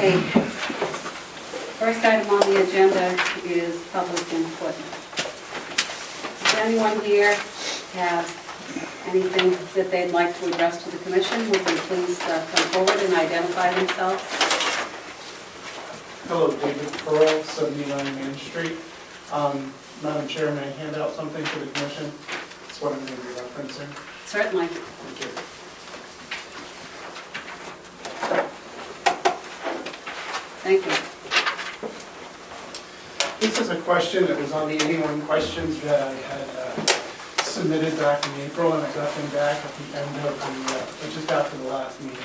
Okay. First item on the agenda is public input. Does anyone here have anything that they'd like to address to the commission? Would they please come forward and identify themselves? Hello, David Pearl, 79 Main Street. Madam Chair, may I hand out something to the commission? That's what I'm going to be referencing. Certainly. Thank you. Thank you. This is a question that was on the 81 questions that I had submitted back in April, and I got them back at the end of the, just after the last meeting.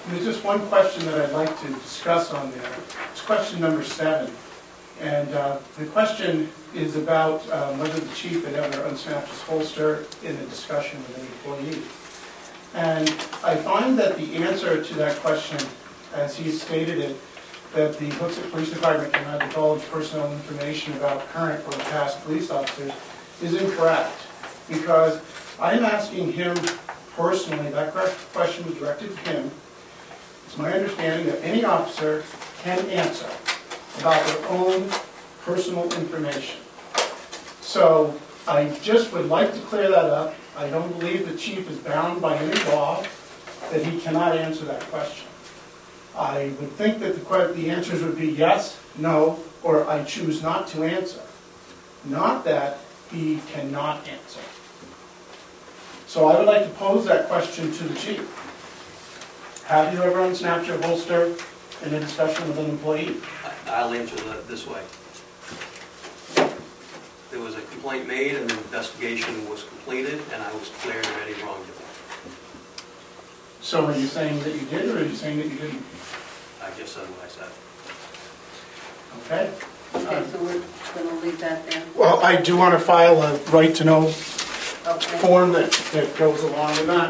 And there's just one question that I'd like to discuss on there. It's question number 7. And the question is about whether the chief had ever unsnapped his holster in a discussion with an employee. And I find that the answer to that question, as he stated it, that the Hooksett Police Department cannot divulge personal information about current or past police officers is incorrect. Because I'm asking him personally, that question was directed to him. It's my understanding that any officer can answer about their own personal information. So I just would like to clear that up. I don't believe the chief is bound by any law that he cannot answer that question. I would think that the answers would be yes, no, or I choose not to answer. Not that he cannot answer. So I would like to pose that question to the chief. Have you ever unsnapped your holster in a discussion with an employee? I'll answer that this way. There was a complaint made and the investigation was completed and I was cleared of any wrongdoing. So are you saying that you did, or are you saying that you didn't? I just said what I said. Okay. Okay, so we're going to leave that there. Well, I do want to file a right-to-know Okay. form that goes along with that.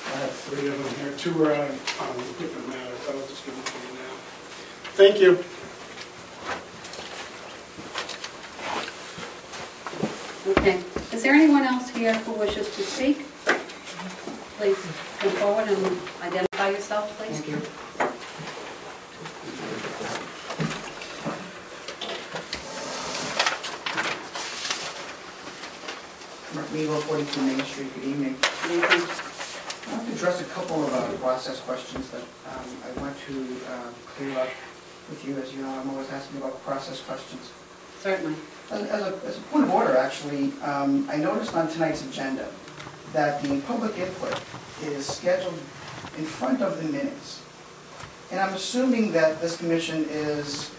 I have 3 of them here. 2 are on different matters. I'll just give them to you now. Thank you. Okay. Is there anyone else here who wishes to speak? Please come forward and identify yourself, please. Thank you. Mark Meagle, 42 Main Street. Good evening. Thank you. I want to address a couple of process questions that I want to clear up with you. As you know, I'm always asking about process questions. Certainly. As a point of order, actually, I noticed on tonight's agenda that the public input is scheduled in front of the minutes. And I'm assuming that this commission is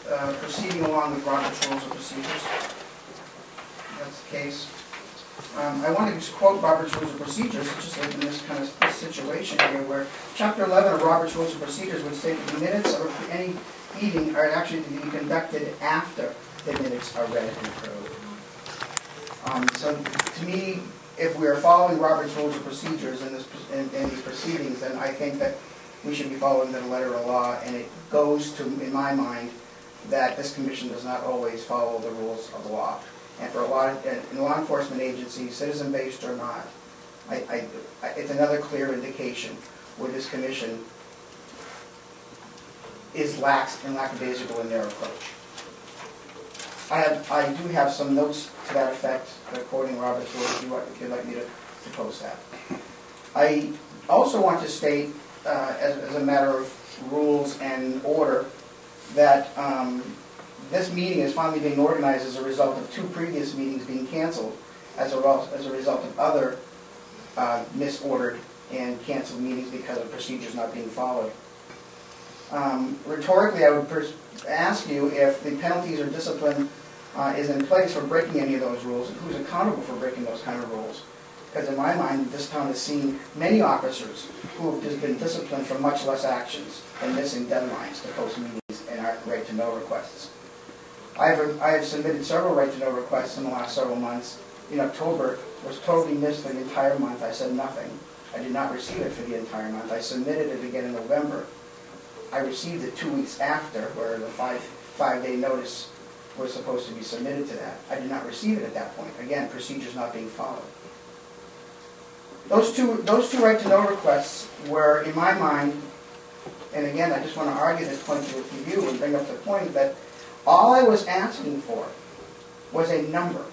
proceeding along with Robert's Rules of Procedures. If that's the case. I want to just quote Robert's Rules of Procedures, just like in this kind of situation here, where Chapter 11 of Robert's Rules of Procedures would state that the minutes of any meeting are actually to be conducted after the minutes are read and approved. So to me, if we are following Robert's Rules of Procedures in these proceedings, then I think that we should be following the letter of the law, and it goes to, in my mind, that this commission does not always follow the rules of the law. And for a lot of in law enforcement agencies, citizen-based or not, it's another clear indication where this commission is lax and lackadaisical in their approach. I do have some notes to that effect, quoting Robert's Rules, if you'd like me to post that. I also want to state, as a matter of rules and order, that this meeting is finally being organized as a result of 2 previous meetings being canceled as a result of other misordered and canceled meetings because of procedures not being followed. Rhetorically, I would ask you if the penalties or discipline is in place for breaking any of those rules, and who's accountable for breaking those kind of rules. Because in my mind, this town has seen many officers who have just been disciplined for much less actions than missing deadlines to post meetings and our right-to-know requests. I have submitted several right-to-know requests in the last several months. In October, was totally missed for the entire month. I said nothing. I did not receive it for the entire month. I submitted it again in November. I received it 2 weeks after, where the five-day notice was supposed to be submitted to that. I did not receive it at that point. Again, procedures not being followed. Those two right-to-know requests were, in my mind, and again, I just want to argue this point with you and bring up the point that all I was asking for was a number.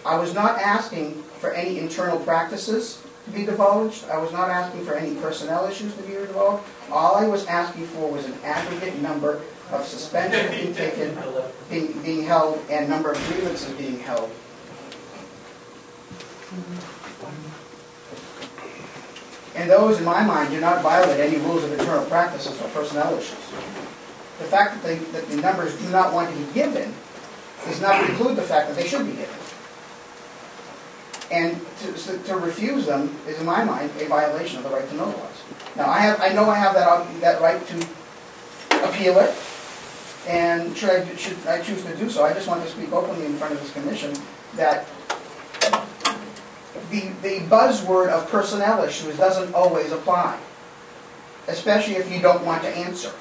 I was not asking for any internal practices to be divulged. I was not asking for any personnel issues to be divulged. All I was asking for was an aggregate number of suspensions being taken, being held, and number of grievances being held. And those, in my mind, do not violate any rules of internal practices or personnel issues. The fact that the numbers do not want to be given does not preclude the fact that they should be given. And to refuse them is, in my mind, a violation of the right to know laws. Now, I know I have that right to appeal it, and should I choose to do so, I just want to speak openly in front of this commission that the buzzword of personnel issues doesn't always apply, especially if you don't want to answer.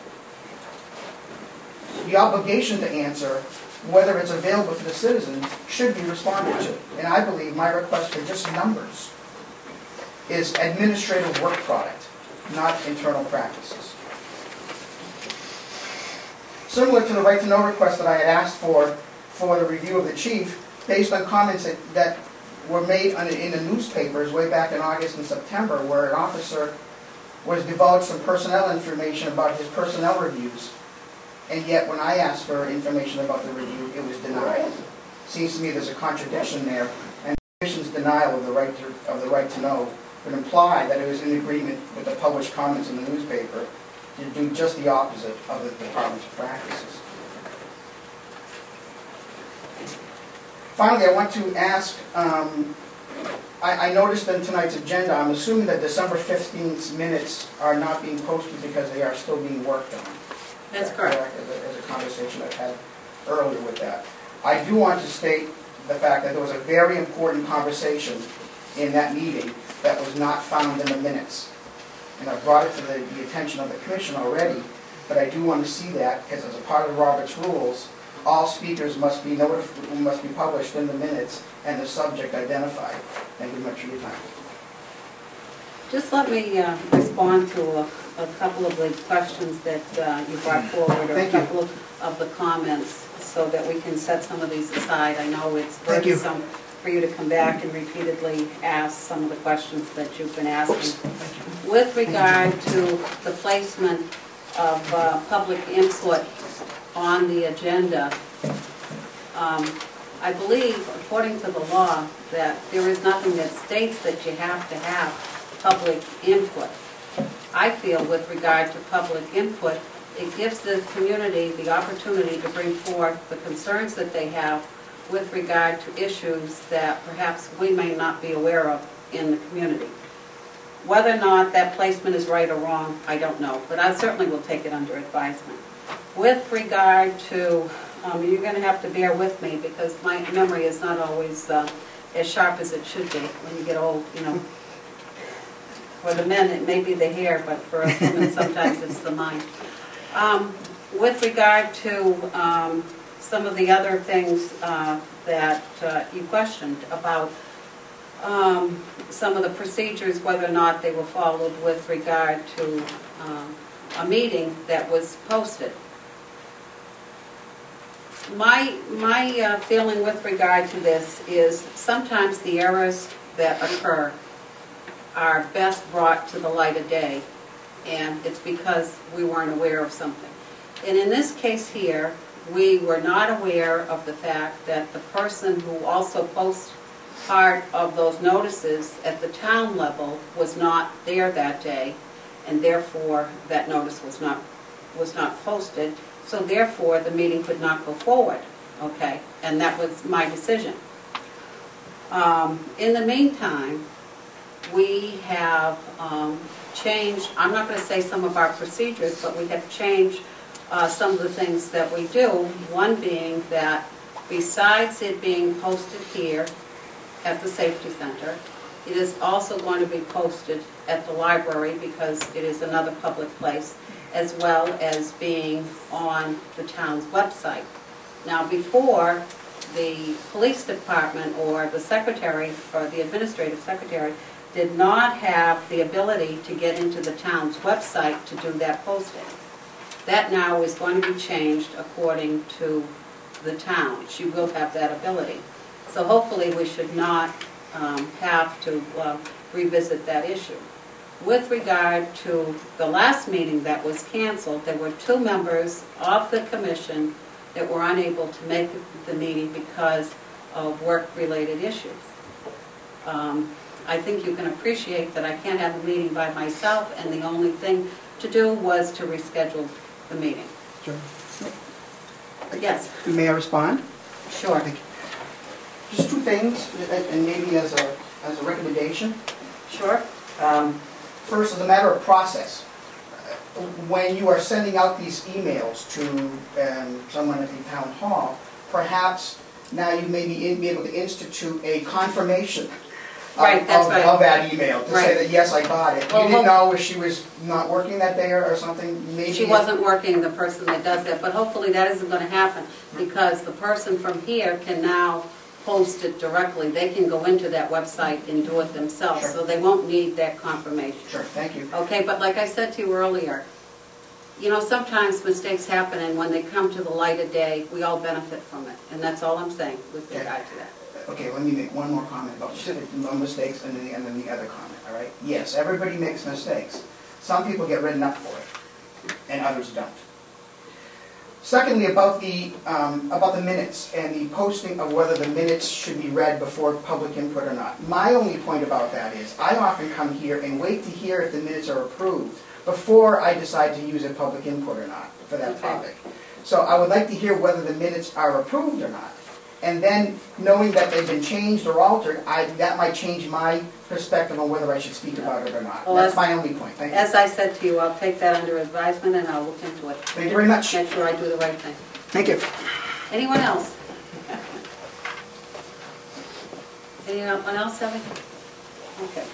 The obligation to answer, whether it's available to the citizen, should be responded to. And I believe my request for just numbers is administrative work product, not internal practices. Similar to the right to know request that I had asked for the review of the chief, based on comments that were made in the newspapers way back in August and September, where an officer was divulged some personnel information about his personnel reviews, and yet when I asked for information about the review, it was denied. Seems to me there's a contradiction there, and the Commission's denial of the right to know would imply that it was in agreement with the published comments in the newspaper to do just the opposite of the Department's practices. Finally, I want to ask, I noticed in tonight's agenda, I'm assuming that December 15th's minutes are not being posted because they are still being worked on. That's correct. As a conversation I've had earlier with that. I do want to state the fact that there was a very important conversation in that meeting that was not found in the minutes. And I brought it to the attention of the Commission already, but I do want to see that, because as a part of Robert's rules, all speakers must be published in the minutes and the subject identified. Thank you much for your time. Just let me respond to a couple of the questions that you brought forward, or a couple of the comments, so that we can set some of these aside. I know it's burdensome for you to come back and repeatedly ask some of the questions that you've been asking. With regard to the placement of public input on the agenda, I believe, according to the law, that there is nothing that states that you have to have public input. I feel with regard to public input, it gives the community the opportunity to bring forth the concerns that they have with regard to issues that perhaps we may not be aware of in the community. Whether or not that placement is right or wrong, I don't know, but I certainly will take it under advisement. With regard to, you're going to have to bear with me because my memory is not always as sharp as it should be when you get old, you know. For the men, it may be the hair, but for us women, sometimes it's the mind. With regard to some of the other things that you questioned about some of the procedures, whether or not they were followed with regard to a meeting that was posted. My feeling with regard to this is sometimes the errors that occur are best brought to the light of day, and it's because we weren't aware of something. And in this case here, we were not aware of the fact that the person who also posts part of those notices at the town level was not there that day, and therefore that notice was not posted, so therefore the meeting could not go forward. Okay, and that was my decision. In the meantime, we have changed, I'm not going to say some of our procedures, but we have changed some of the things that we do, one being that besides it being posted here at the Safety Center, It is also going to be posted at the library because it is another public place, as well as being on the town's website. Now, before, the police department or the secretary or the administrative secretary did not have the ability to get into the town's website to do that posting. That now is going to be changed according to the town. She will have that ability. So hopefully we should not have to revisit that issue. With regard to the last meeting that was canceled, there were 2 members of the commission that were unable to make the meeting because of work-related issues. I think you can appreciate that I can't have a meeting by myself, and the only thing to do was to reschedule the meeting. Sure. Yes, May I respond? sure. Thank you. Just 2 things, and maybe as a recommendation. Sure. First, as a matter of process, when you are sending out these emails to someone at the town hall, perhaps now you may be able to institute a confirmation Right, that's right. of that email, to say Right. that, yes, I got it. Well, You didn't know if she was not working that day or something, maybe. She wasn't working, the person that does that, but hopefully that isn't going to happen because the person from here can now post it directly. They can go into that website and do it themselves, Sure. so they won't need that confirmation. Sure, thank you. Okay, but like I said to you earlier, you know, sometimes mistakes happen, and when they come to the light of day, we all benefit from it, and that's all I'm saying with regard to that. Okay, let me make one more comment about no mistakes and then the other comment, all right? Yes, everybody makes mistakes. Some people get written up for it, and others don't. Secondly, about the minutes and the posting of whether the minutes should be read before public input or not. My only point about that is I often come here and wait to hear if the minutes are approved before I decide to use a public input or not for that Okay. topic. So I would like to hear whether the minutes are approved or not. And then, knowing that they've been changed or altered, that might change my perspective on whether I should speak about it or not. Well, That's my only point. Thank you. As I said to you, I'll take that under advisement and I'll look into it. Thank you very much. Make sure I do the right thing. Thank you. Anyone else? Anyone else have anything? Okay.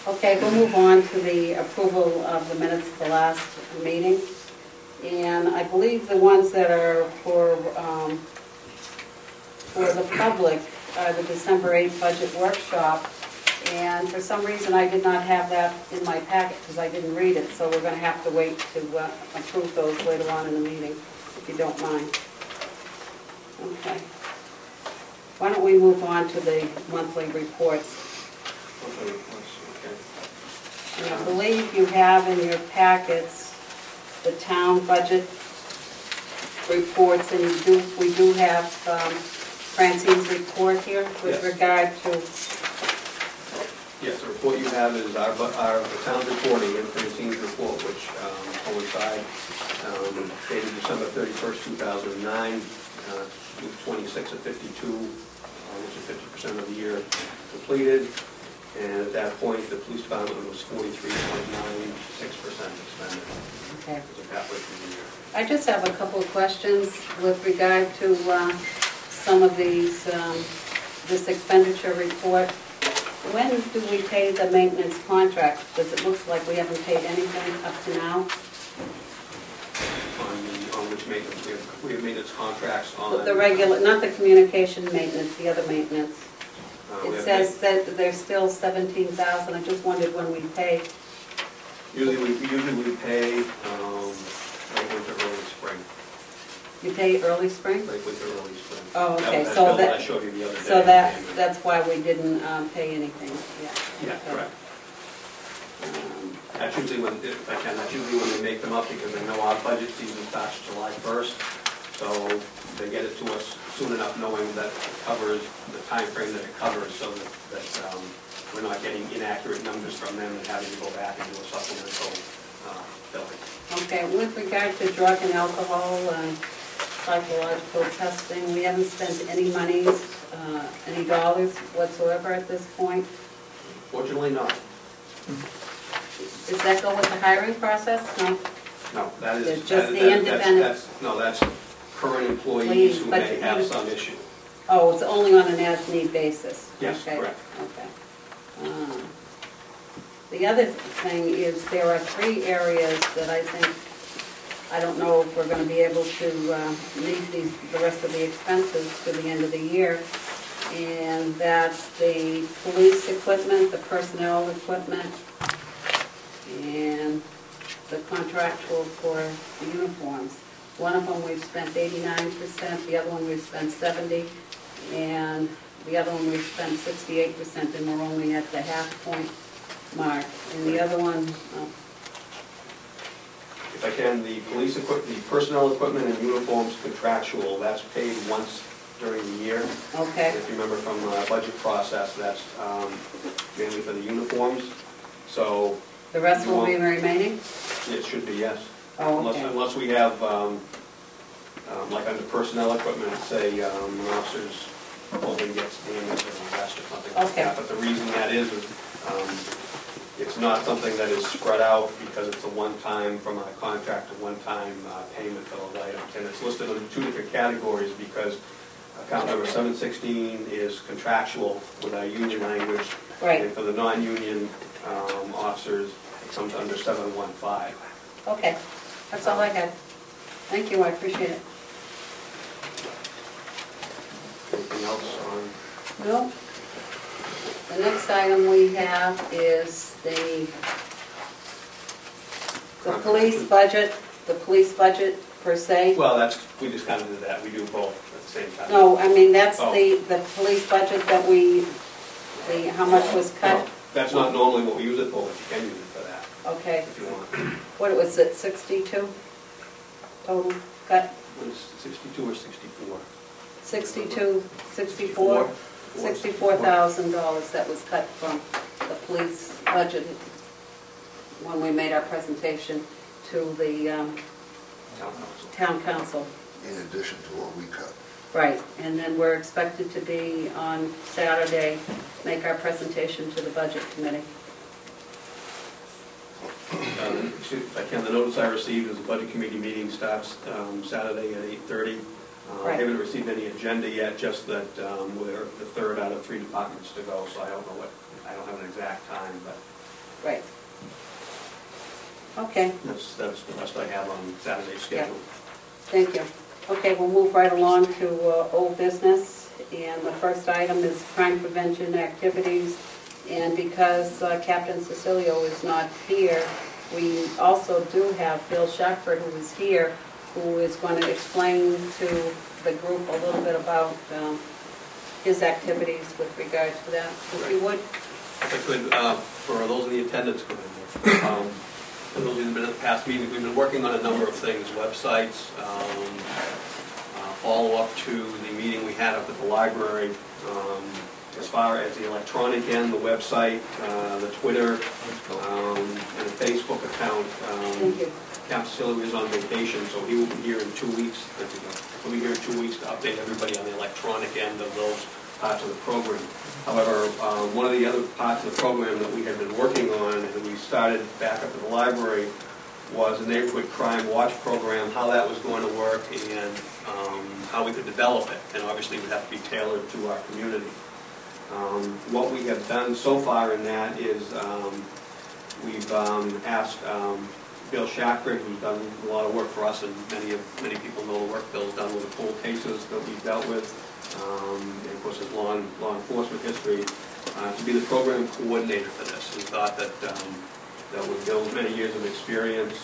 Okay, we'll move on to the approval of the minutes of the last meeting. And I believe the ones that are for the public are the December 8th budget workshop. And for some reason, I did not have that in my packet because I didn't read it, so we're going to have to wait to approve those later on in the meeting, if you don't mind. Okay. Why don't we move on to the monthly reports? And I believe you have in your packets the town budget reports, and we do have Francine's report here with Yes. regard to, Yes, the report you have is the town's reporting and Francine's report, which coincide dated December 31st, 2009, with 26 of 52, which is 50% of the year completed. And at that point, the police department was 43.96% expended. okay. Halfway through the year. I just have a couple of questions with regard to some of these, this expenditure report. When do we pay the maintenance contract? Because it looks like we haven't paid anything up to now. On which maintenance, we have maintenance contracts on. The regular, not the communication maintenance, the other maintenance. We It have says that there's still 17,000. I just wondered when we pay. Usually we pay late winter, early spring. You pay early spring? Late winter, early spring. Oh, okay, That so bill that- I showed you the other day. So that's why we didn't pay anything yet. Yeah, Okay. correct. Um, That's usually when, if I can, that's usually when they make them up, because they know our budget season starts July 1st. So they get it to us soon enough, knowing that it covers the time frame that it covers, so that we're not getting inaccurate numbers from them and having to go back and do a supplemental billing. Okay, with regard to drug and alcohol and psychological testing, we haven't spent any monies, any dollars whatsoever at this point. Fortunately not. Does that go with the hiring process? No? No, that is. It's just the that's- independent- No, that's current employees who But may have you- some issue. Oh, it's only on an as-need basis? Yes, Okay, correct. Okay. The other thing is there are 3 areas that I think, I don't know if we're going to be able to meet the rest of the expenses to the end of the year. And that's the police equipment, the personnel equipment, and the contractual for the uniforms. One of them we've spent 89%, the other one we've spent 70%, and the other one we've spent 68%, and we're only at the half-point mark. And the other one, If I can, the police equipment, the personnel equipment and uniforms contractual, that's paid once during the year. okay, If you remember from the budget process, that's mainly for the uniforms. So the rest will be remaining? it should be, yes. Oh, okay. Unless we have, like under personnel equipment, say an officer's clothing gets damaged or vest or something like Okay. that. But the reason that is it's not something that is spread out because it's a one-time, from a contract, a one-time payment for those items. And it's listed under 2 different categories because account number 716 is contractual with our union language. Right. And for the non-union officers, it comes under 715. Okay, that's all I had. Thank you, I appreciate it. Anything else on? No. The next item we have is the police budget per se. Well, we just kind of did that. We do both at the same time. No, I mean, that's Oh. the police budget that how much was cut? No, that's not normally what we use it for, but you can use it for that Okay, if you want. what was it, 62 total cut? It was 62 or 64? 62, 64? $64,000 that was cut from the police budget when we made our presentation to the Town council. town council. In addition to what we cut. Right, and then we're expected to be on Saturday, make our presentation to the budget committee. If I can, the notice I received is the budget committee meeting starts Saturday at 8:30. I Right. haven't received any agenda yet, just that we're the 3rd out of 3 departments to go, so I don't know I don't have an exact time, but Right. Okay, that's the best I have on Saturday's schedule. thank you. Okay, we'll move right along to old business, and the first item is crime prevention activities. And because Captain Cecilio is not here, we also do have Bill Shackford, who is here, who is going to explain to the group a little bit about his activities with regard to that, if you would. If I could, for those in the attendance, for those who've been at the past meetings, we've been working on a number of things, websites, follow-up to the meeting we had up at the library, as far as the electronic end, the website, the Twitter, and the Facebook account. Thank you. Captain Cecilio is on vacation, so he will be here in 2 weeks. He'll be here in 2 weeks to update everybody on the electronic end of those parts of the program. However, one of the other parts of the program that we had been working on, and we started back up at the library, was a neighborhood crime watch program, how that was going to work, and how we could develop it. And obviously, it would have to be tailored to our community. What we have done so far in that is we've asked Bill Shackford, who's done a lot of work for us, and many people know the work Bill's done with the cold cases that we've dealt with, and of course his law enforcement history, to be the program coordinator for this. We thought that with Bill's many years of experience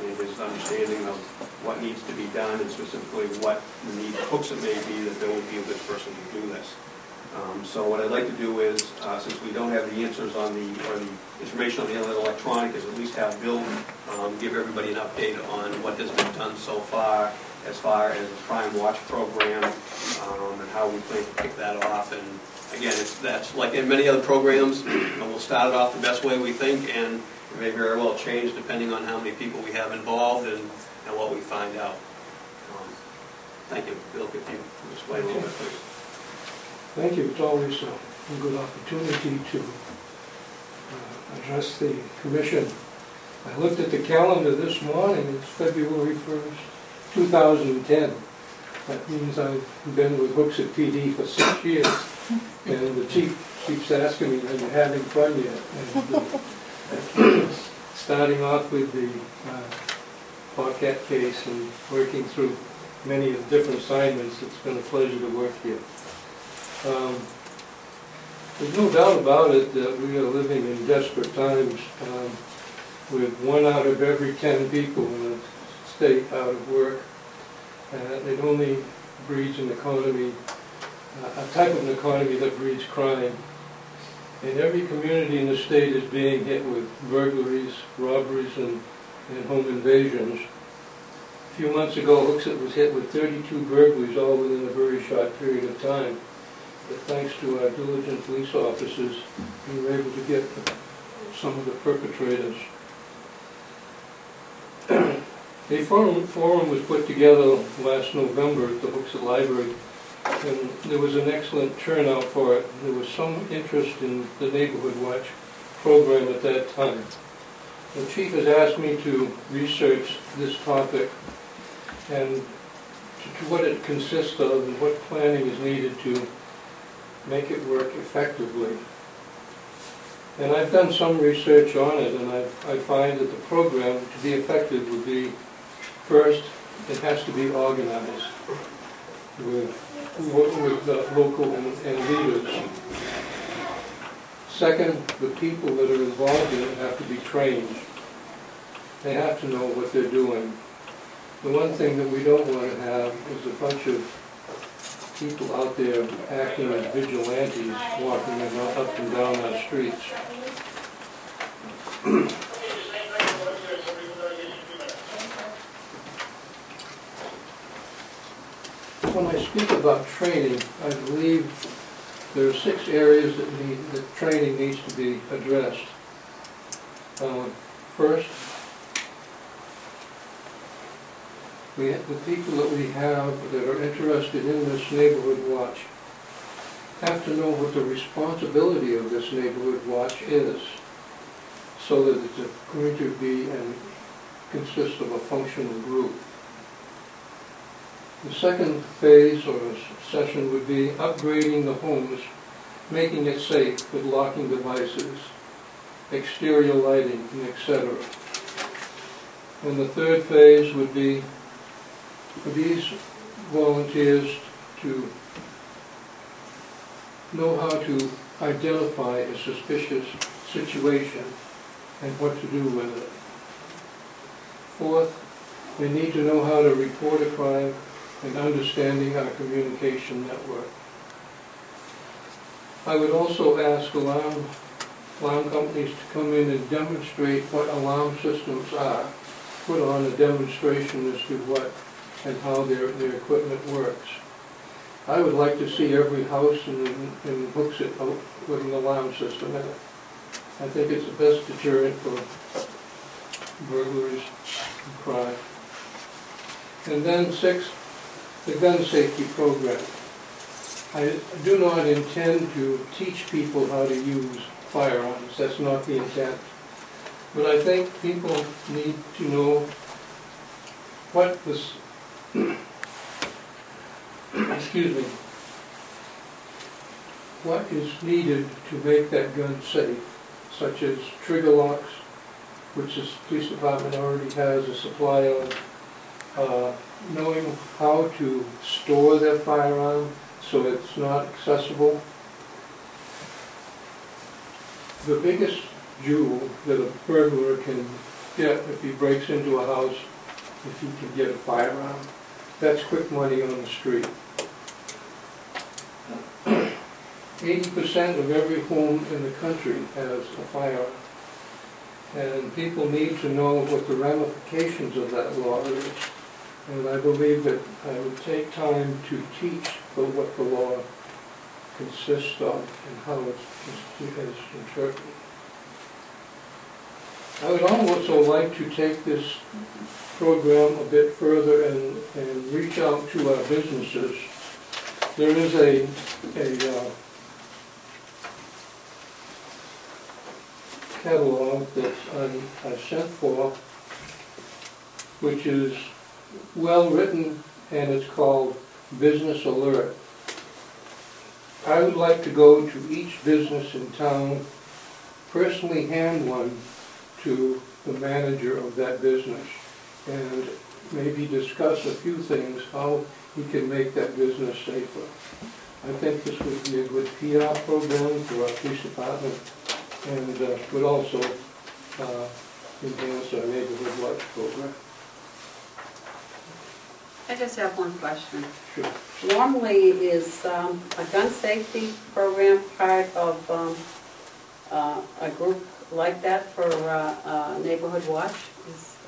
and his understanding of what needs to be done, and specifically what the hooks it may be, that Bill would be a good person to do this. So what I'd like to do is, since we don't have the answers or the information on the electronic, is at least have Bill give everybody an update on what has been done so far, as far as the Crime Watch program, and how we plan to kick that off. And again, that's like in many other programs, we'll start it off the best way we think, and it may very well change depending on how many people we have involved and what we find out. Thank you. Bill, if you explain a little bit, please. Thank you. It's always a good opportunity to address the commission. I looked at the calendar this morning. It's February 1st, 2010. That means I've been with Hooksett PD for 6 years, and the chief keeps asking me, are you having fun yet? And, starting off with the Pocket case and working through many of the different assignments, it's been a pleasure to work here. There's no doubt about it that we are living in desperate times, with 1 out of every 10 people in the state out of work. It only breeds an economy, a type of an economy that breeds crime. And every community in the state is being hit with burglaries, robberies, and home invasions. A few months ago, Hooksett was hit with 32 burglaries, all within a very short period of time. But thanks to our diligent police officers, we were able to get some of the perpetrators. A forum was put together last November at the Hooksett Library, and there was an excellent turnout for it. There was some interest in the Neighborhood Watch program at that time. The chief has asked me to research this topic and to what it consists of and what planning is needed to make it work effectively. And I've done some research on it, and I find that the program, to be effective, would be, first, it has to be organized with local and leaders. Second, the people that are involved in it have to be trained. They have to know what they're doing. The one thing that we don't want to have is a bunch of people out there acting as vigilantes, walking up and down our streets. When I speak about training, I believe there are 6 areas that training needs to be addressed. First, the people that we have that are interested in this Neighborhood Watch have to know what the responsibility of this Neighborhood Watch is, so that it's going to be and consist of a functional group. The second phase or session would be upgrading the homes, making it safe with locking devices, exterior lighting, etc. And the third phase would be for these volunteers to know how to identify a suspicious situation and what to do with it. Fourth, they need to know how to report a crime and understanding our communication network. I would also ask alarm companies to come in and demonstrate what alarm systems are, put on a demonstration as to what and how their equipment works. I would like to see every house in Hooksett with an alarm system in it. I think it's the best deterrent for burglaries and crime. And then 6, the gun safety program. I do not intend to teach people how to use firearms. That's not the intent. But I think people need to know what this excuse me, what is needed to make that gun safe, such as trigger locks, which the police department already has a supply of, knowing how to store their firearm so it's not accessible. The biggest jewel that a burglar can get if he breaks into a house, if he can get a firearm, that's quick money on the street. 80% of every home in the country has a firearm. And people need to know what the ramifications of that law is. And I believe that I would take time to teach what the law consists of and how it's interpreted. I would also like to take this program a bit further and reach out to our businesses. There is a catalog that I've sent for, which is well written, and it's called business alert. I would like to go to each business in town, personally hand one to the manager of that business, and maybe discuss a few things, how he can make that business safer. I think this would be a good PR program for our police department, and would also enhance our neighborhood watch program. I just have one question. Sure. Normally, is a gun safety program part of a group like that for Neighborhood Watch?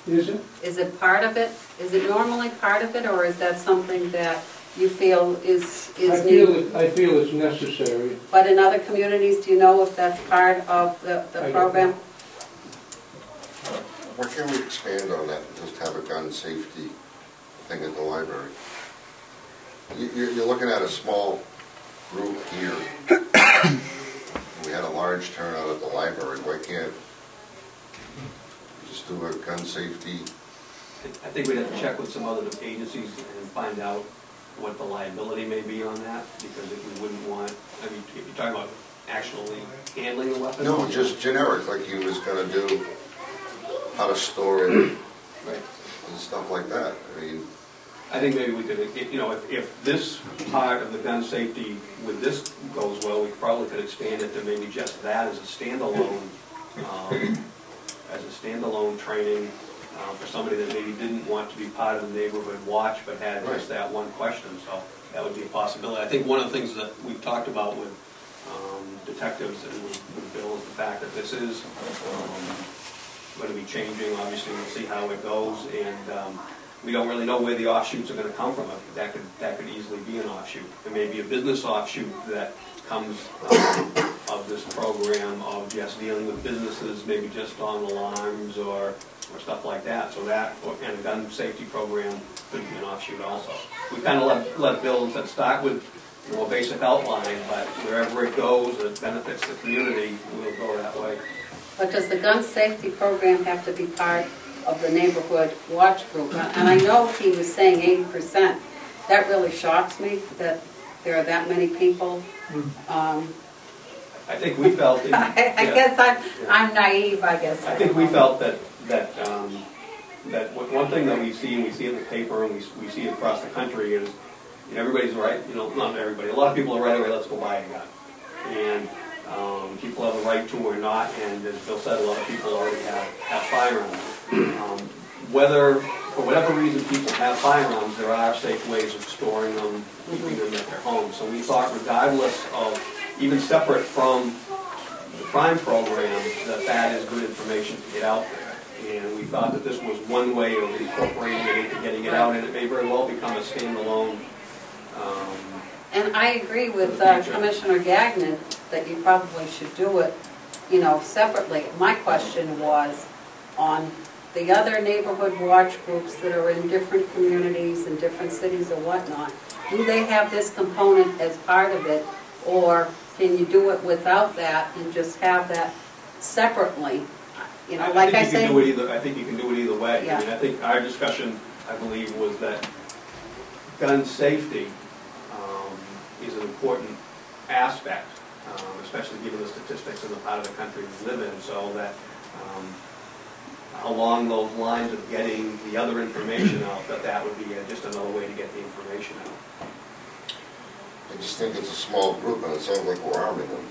Is it? Is it part of it? Is it normally part of it, or is that something that you feel is needed? I feel it's necessary. But in other communities, do you know if that's part of the I don't program? know. Why can't we expand on that and just have a gun safety thing at the library? You're looking at a small group here. We had a large turnout at the library. Why can't we just do a gun safety? I think we'd have to check with some other agencies and find out what the liability may be on that, because if we wouldn't want, I mean, if you're talking about actually handling the weapon? No, just generic, like he was going to do, how to store it, Right. and stuff like that. I mean, I think maybe we could, if this part of the gun safety with this goes well, we probably could expand it to maybe just that as a standalone, training for somebody that maybe didn't want to be part of the neighborhood watch but had just that one question. So that would be a possibility. I think one of the things that we've talked about with detectives and with Bill is the fact that this is going to be changing. Obviously, we'll see how it goes, and we don't really know where the offshoots are going to come from. That could easily be an offshoot. There may be a business offshoot that comes of this program of just dealing with businesses, maybe just on alarms or stuff like that. So that, and a gun safety program could be an offshoot also. We kind of let Bill and said start with a more basic outline, but wherever it goes that benefits the community, we'll go that way. But does the gun safety program have to be part of the neighborhood watch group? And I know he was saying 80%. That really shocks me that there are that many people. I think we felt... I guess I'm naive, I guess. I think we felt that one thing that we see, and we see in the paper, and we see it across the country, is everybody's right, not everybody, a lot of people are right away, let's go buy a gun. And people have a right to or not, and as Bill said, a lot of people already have firearms. Whether, for whatever reason people have firearms, there are safe ways of storing them, keeping them at their homes. So we thought, regardless of, even separate from the crime program, that is good information to get out there. And we thought that this was one way of incorporating it into getting it out, and it may very well become a standalone. And I agree with Commissioner Gagnon that you probably should do it, separately. My question was on the other neighborhood watch groups that are in different communities and different cities or whatnot. Do they have this component as part of it, or can you do it without that and just have that separately? I think you can do it either way. Yeah. I mean, I think our discussion, I believe, was that gun safety is an important aspect, especially given the statistics in the part of the country we live in, so that along those lines of getting the other information out, that would be just another way to get the information out. I just think it's a small group, and it sounds like we're arming them.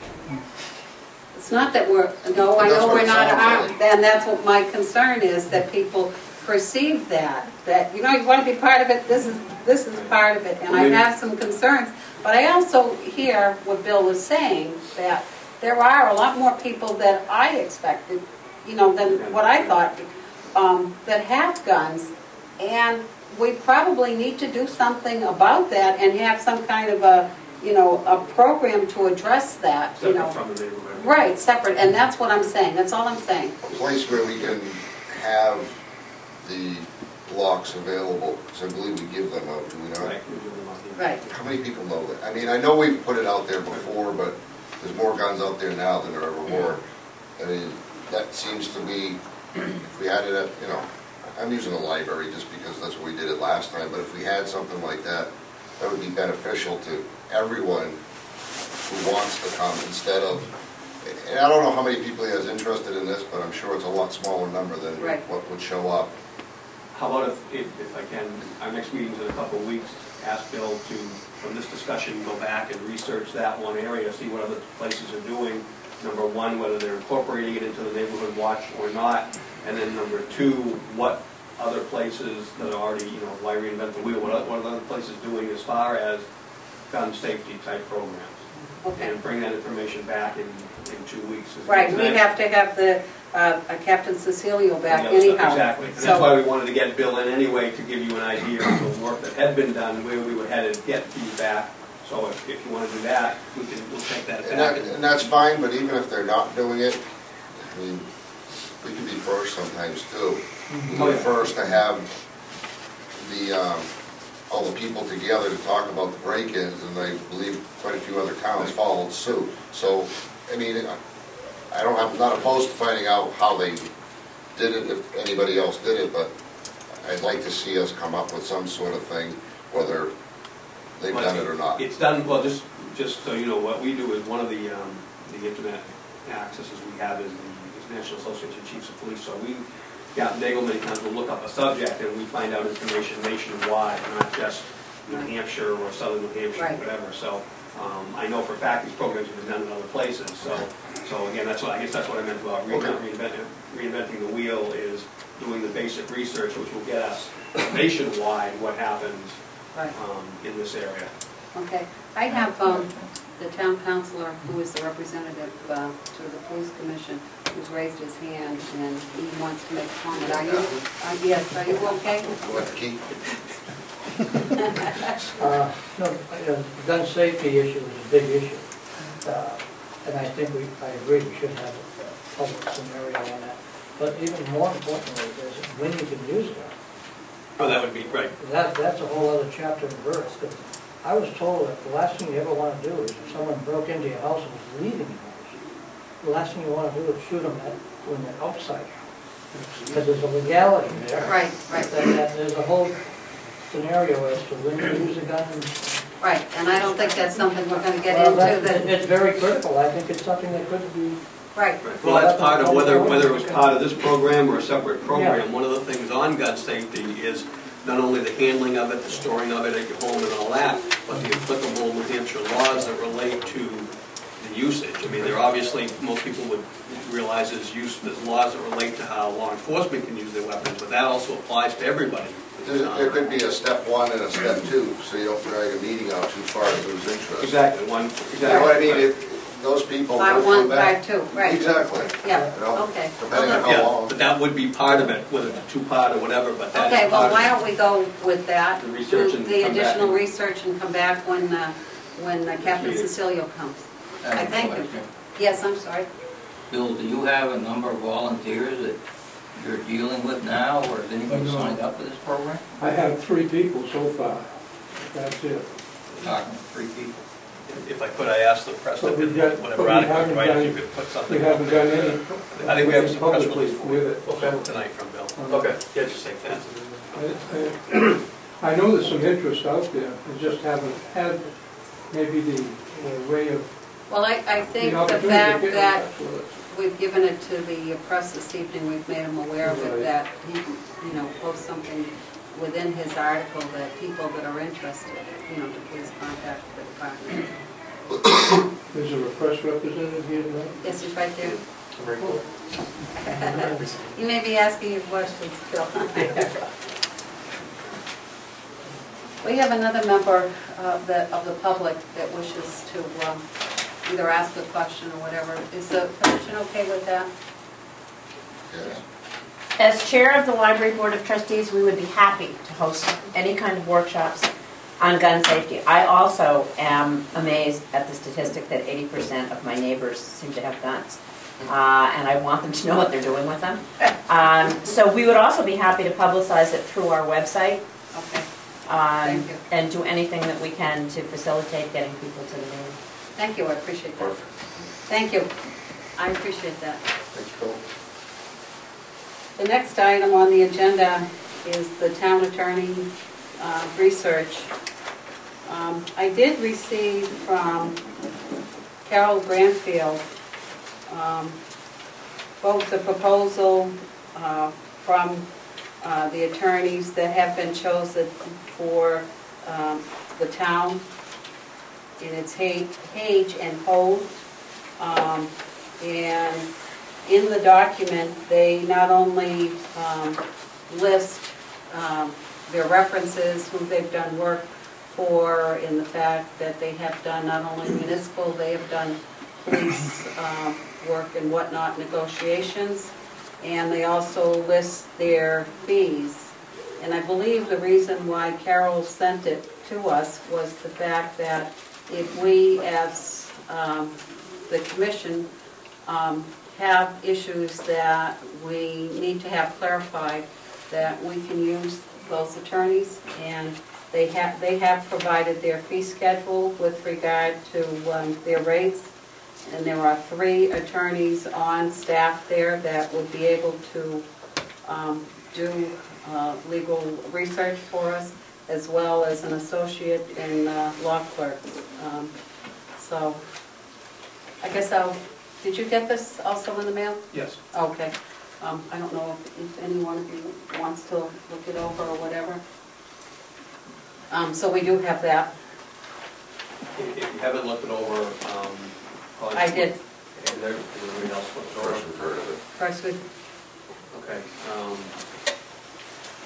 It's not that I know we're not armed, and that's what my concern is, that people perceive that you want to be part of it, this is part of it, and I have some concerns. But I also hear what Bill was saying, that there are a lot more people that I expected, than what I thought, that have guns, and we probably need to do something about that and have some kind of a program to address that. Separate from the neighborhood. Right, separate, and that's what I'm saying. That's all I'm saying. A place where we can have the blocks available, because I believe we give them out, do we not? Right. Right. How many people know that? I mean, I know we've put it out there before, but there's more guns out there now than there ever were. I mean, that seems to be, if we had it at, I'm using the library just because that's where we did it last time, but if we had something like that that would be beneficial to everyone who wants to come instead of, and I don't know how many people he has interested in this, but I'm sure it's a lot smaller number than Right. what would show up. How about if I can, our next meeting's in a couple of weeks, ask Bill to, from this discussion, go back and research that one area, see what other places are doing. Number one, whether they're incorporating it into the neighborhood watch or not. And then number two, what other places that are already, why reinvent the wheel? What are other places doing as far as gun safety type programs? Okay. And bring that information back in 2 weeks. Right, we have to have the Captain Cecilio back anyhow. Exactly, and So- that's why we wanted to get Bill in anyway, to give you an idea of the work that had been done, where we were headed, get feedback. So if you want to do that, we'll take that back. And that's fine, but even if they're not doing it, I mean, we could be first sometimes too. Oh, We're yeah. first to have all the people together to talk about the break-ins, and I believe quite a few other towns followed suit. So, I mean, I'm not opposed to finding out how they did it, if anybody else did it, but I'd like to see us come up with some sort of thing, whether they've done it or not. It's done, well, just so you know, what we do is one of the internet accesses we have is the National Association of Chiefs of Police. So we, Nagel many times will look up a subject and we find out information nationwide, not just New Hampshire or Southern New Hampshire, Right. whatever. So I know for a fact these programs have been done in other places. So again, I guess that's what I meant about reinventing the wheel, is doing the basic research, which will get us nationwide what happens Right. in this area. Okay, I have the town councilor, who is the representative to the police commission, who's raised his hand, and he wants to make a comment. Are you, yes, are you okay? What the key? No, the gun safety issue is a big issue. And I think I agree, we should have a public scenario on that. But even more importantly is when you can use a gun. Oh, that would be right. That's a whole other chapter and verse. 'Cause I was told that the last thing you ever want to do is if someone broke into your house and was leaving your house, the last thing you want to do is shoot them when they're outside. Because there's a legality there. Right, right. That there's a whole scenario as to when you use a gun. Right, and I don't think that's something we're going to get Well, into. It's very critical. I think it's something that could be. Right, Well, that's part of whether it was part of this program or a separate program. Yeah. One of the things on gun safety is not only the handling of it, the storing of it at your home and all that, but the applicable New Hampshire laws that relate to the usage. I mean, there obviously, most people would realize there's laws that relate to how law enforcement can use their weapons, but that also applies to everybody. There could be a step one and a step two, so you don't drag a meeting out too far to lose interest. Exactly, You know what I mean? If those people part would one, come back. part two, right. Exactly. Yeah, You know, okay. depending on Okay. how Yeah, long. but that would be part of it, whether it's a two-part or whatever, but that Okay, is well, part of why it. don't we go with that? The research do and the come back. additional research and come back when Captain meeting. Cecilio comes. I have I a thank you. question. Yes, I'm sorry. Bill, do you have a number of volunteers that you're dealing with now, or has anybody No. signed up for this program? I have 3 people so far. That's it. We're talking 3 people. If I could, I asked the press, But if we've got- whatever but we article, haven't right, if done- you could put something. We haven't done any. I think we have some press publicly release with it. tonight from Bill. Okay. Yeah, just take that. I know there's some interest out there, we just haven't had maybe the way of Well, I think the the opportunity to fact get in that touch with it. we've given it to the press this evening, we've made him aware of it, Right. that he, posts something within his article that people that are interested, to please contact the department. Is there a press representative here tonight? Yes, he's right there. Very cool. You may be asking your questions, Bill. We have another member of the public that wishes to either ask a question or whatever. Is the commission okay with that? Yes. As chair of the Library Board of Trustees, we would be happy to host any kind of workshops on gun safety. I also am amazed at the statistic that 80% of my neighbors seem to have guns. And I want them to know what they're doing with them. So we would also be happy to publicize it through our website. Okay, Thank you. And do anything that we can to facilitate getting people to the meeting. thank you, I appreciate that. Perfect. Thank you, I appreciate that. Thanks, Bill. The next item on the agenda is the town attorney research. I did receive from Carol Granfield both the proposal from the attorneys that have been chosen for the town in its Hage and Hold. And in the document, they not only list their references, who they've done work for, in the fact that they have done not only municipal, they have done police work and whatnot, negotiations, and they also list their fees. And I believe the reason why Carol sent it to us was the fact that if we, as the commission, have issues that we need to have clarified, that we can use those attorneys, and they have provided their fee schedule with regard to their rates, and there are 3 attorneys on staff there that would be able to do legal research for us, as well as an associate in law clerks. So I guess did you get this also in the mail? Yes. Okay. I don't know if any one of you wants to look it over or whatever. So we do have that. If you haven't looked it over, probably... I did. And there, everybody else looked it over? First we've heard of it. First week. Okay.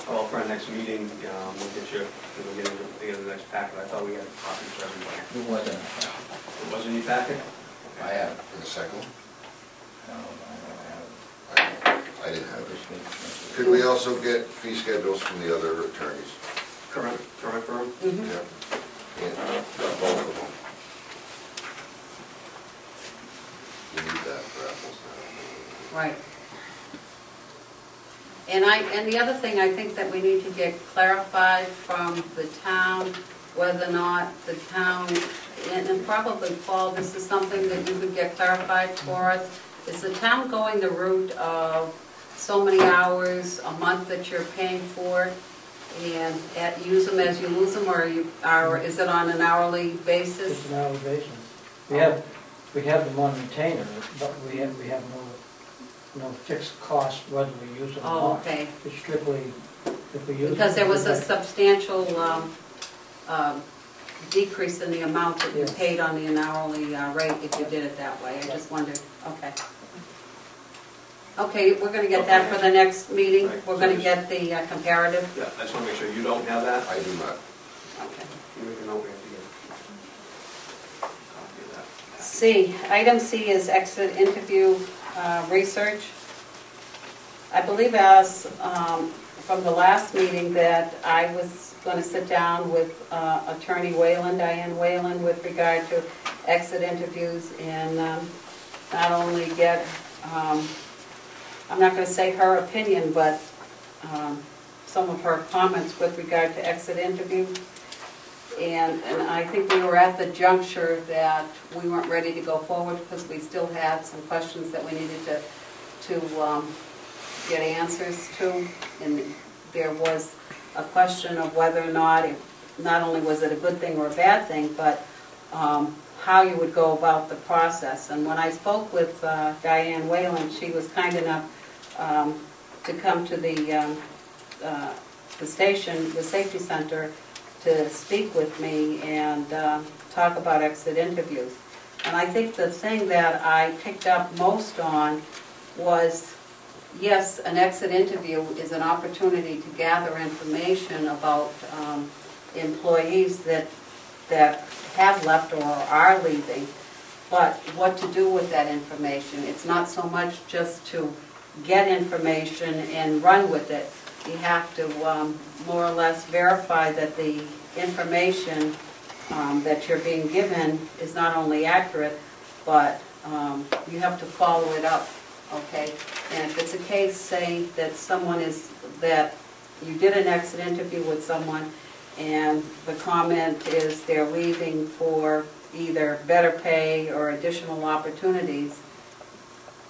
Well, for our next meeting, we'll get you, we'll get in the next packet. I thought we had copies for everybody. Who wasn't? It wasn't in your packet? I have. In the second one? No, I didn't have it. Could we also get fee schedules from the other attorneys? Current firm? Mhm. Yeah. Yeah, both of them. You need that for apples now. Right. And the other thing I think that we need to get clarified from the town, whether or not the town, and probably, Paul, this is something that you could get clarified for us, is the town going the route of so many hours a month that you're paying for, and use them as you lose them, or is it on an hourly basis? It's an hourly basis. We have them on retainer, but we have no fixed cost whether we use them or Oh, not. okay. It's strictly, if we use them. Because there was a substantial decrease in the amount that you Yes. paid on an hourly rate if you did it that way. I just wondered, okay. Okay, we're going to get that for the next meeting. Right. We're going to get the comparative. Yeah, I just want to make sure you don't have that. I do not. Okay. You can open it again. Copy of that. C, item C is exit interview research. I believe as from the last meeting that I was going to sit down with Attorney Whalen, Diane Whalen, with regard to exit interviews and not only get, I'm not going to say her opinion, but some of her comments with regard to exit interviews. And I think we were at the juncture that we weren't ready to go forward because we still had some questions that we needed to get answers to. And there was a question of whether or not only was it a good thing or a bad thing, but how you would go about the process. And when I spoke with Diane Whalen, she was kind enough to come to the station, the safety center, to speak with me and talk about exit interviews. And I think the thing that I picked up most on was, yes, an exit interview is an opportunity to gather information about employees that have left or are leaving, but what to do with that information. It's not so much just to get information and run with it. You have to more or less verify that the information that you're being given is not only accurate, but you have to follow it up, okay? And if it's a case, say, that you did an exit interview with someone and the comment is they're leaving for either better pay or additional opportunities,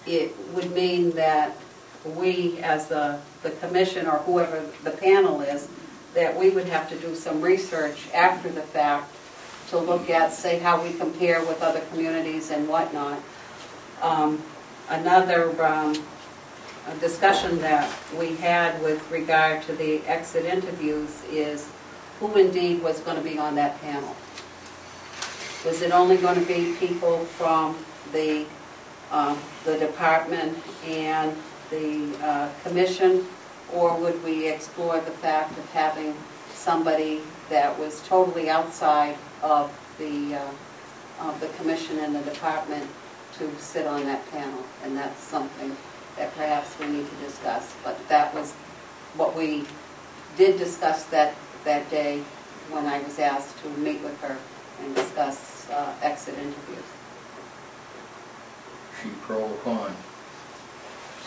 it would mean that we, as the commission or whoever the panel is, that we would have to do some research after the fact to look at, say how we compare with other communities and whatnot. Another discussion that we had with regard to the exit interviews is who indeed was going to be on that panel. Was it only going to be people from the department and the commission, or would we explore the fact of having somebody that was totally outside of the commission and the department to sit on that panel? And that's something that perhaps we need to discuss. But that was what we did discuss that day when I was asked to meet with her and discuss exit interviews. She pro or con?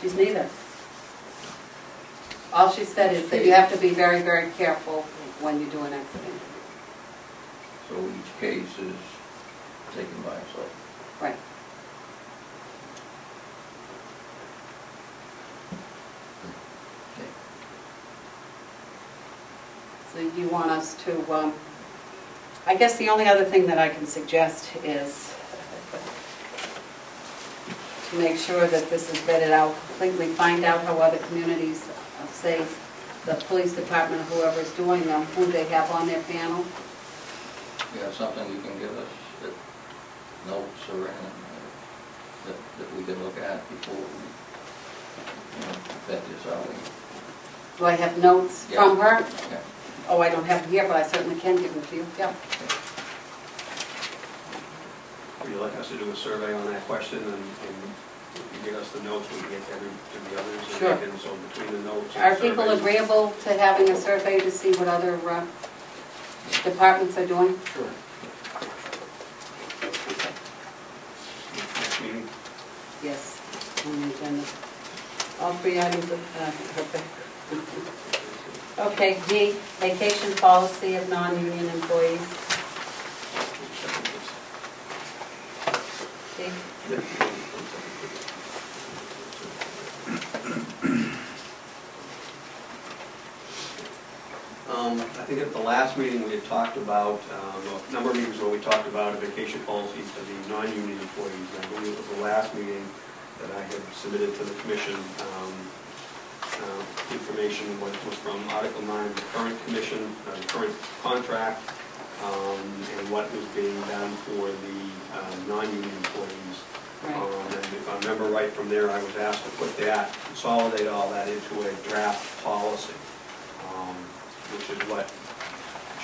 She's neither. All she said is that you have to be very, very careful when you do an exit interview. So each case is taken by itself. Right. So you want us to, I guess the only other thing that I can suggest is to make sure that this is vetted out completely, find out how other communities, say the police department or whoever's doing them, who they have on their panel. You have something you can give us, that notes or anything that we can look at before we, vet this out? Do I have notes from her? Yeah. Oh, I don't have them here, but I certainly can give them to you, yeah. Would you like us to do a survey on that question, and you give us the notes, we can get to the others? Sure. And so between the notes and Are survey- people agreeable to having a survey to see what other departments are doing? Sure. Next meeting? Yes, on the agenda. All three items of, okay, D, vacation policy of non-union employees. D, I think at the last meeting, we had talked about, a number of meetings where we talked about a vacation policy for the non-union employees. And I believe it was the last meeting that I had submitted to the commission information, what was from Article 9 of the current commission, the current contract, and what was being done for the non-union employees. Right. And if I remember right from there, I was asked to put that, consolidate all that into a draft policy, which is what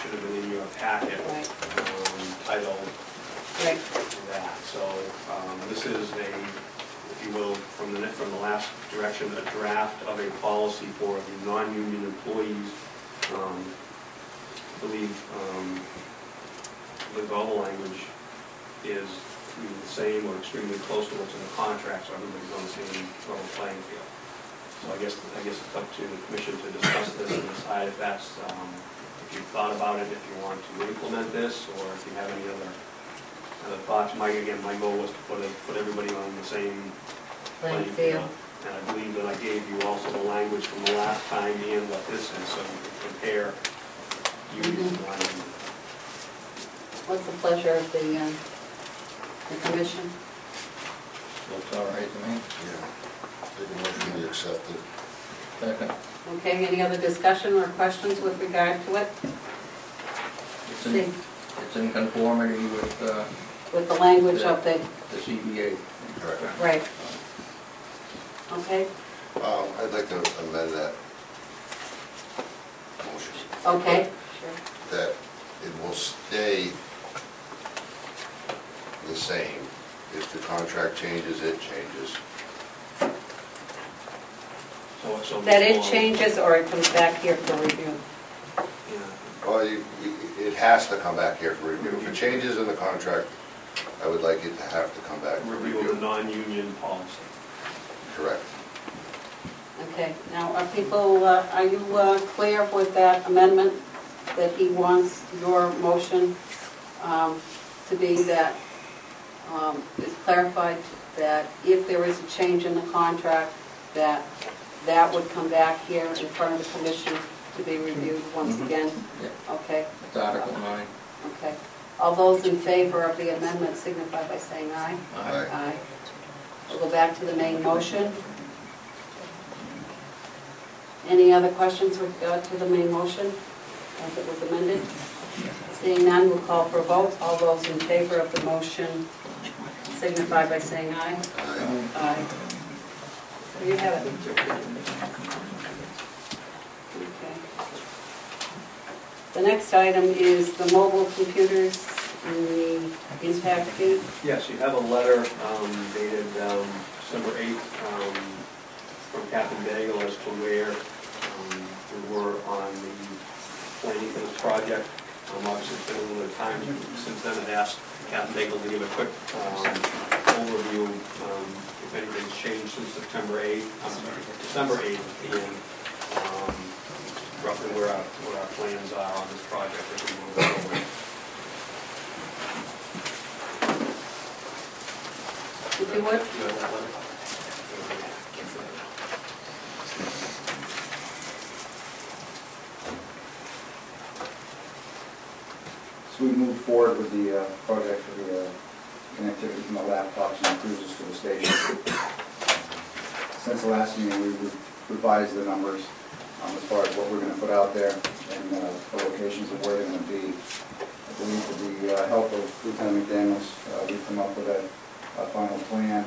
should have been in your packet, Right. titled right, that. So this is a, if you will, from the last direction, a draft of a policy for the non-union employees. I believe all the language is the same or extremely close to what's in the contract, so everybody's on the same level playing field. So I guess it's up to the commission to discuss this and decide if that's, if you've thought about it, if you want to implement this, or if you have any other thoughts. My goal was to put everybody on the same playing field. And I believe that I gave you also the language from the last time and what this is, so you can compare union and non-union. What's the pleasure of the commission? Looks all right to me. Yeah. Take a motion to accept it. Second. Okay, any other discussion or questions with regard to it? It's in conformity with With the language of the, the CBA. Correct. right. Okay, I'd like to amend that motion. okay. That it will stay the same. If the contract changes, it changes. So That this it will- changes or it comes back here for review? Yeah. Well, it has to come back here for review. If it changes in the contract, I would like it to have to come back for Review of the review. non-union policy. Correct. Okay, now are people, are you clear with that amendment that he wants your motion to be that is clarified that if there is a change in the contract, that would come back here in front of the commission to be reviewed once Mhm. again? Yeah. Okay, It's Article 9. okay. All those in favor of the amendment signify by saying aye. Aye. Aye. We'll go back to the main motion. Any other questions with regard to the main motion as it was amended? Seeing none, we'll call for a vote. All those in favor of the motion signify by saying aye. Aye. Aye. There you have it. Okay. The next item is the mobile computers and the impact fee. Yes, you have a letter dated December 8th from Captain Daigle as to where we were on the planning for this project. Obviously, it's been a little bit of time since then. I've asked Captain Daigle to give a quick overview if anything's changed since December 8th, and roughly where our plans are on this project as we move forward. If you would. You have that letter? So we moved forward with the project for the connectivity from the laptops and cruises to the station. Since the last meeting, we revised the numbers as far as what we're going to put out there and the locations of where they're going to be. I believe with the help of Lieutenant McDaniels, we've come up with a final plan.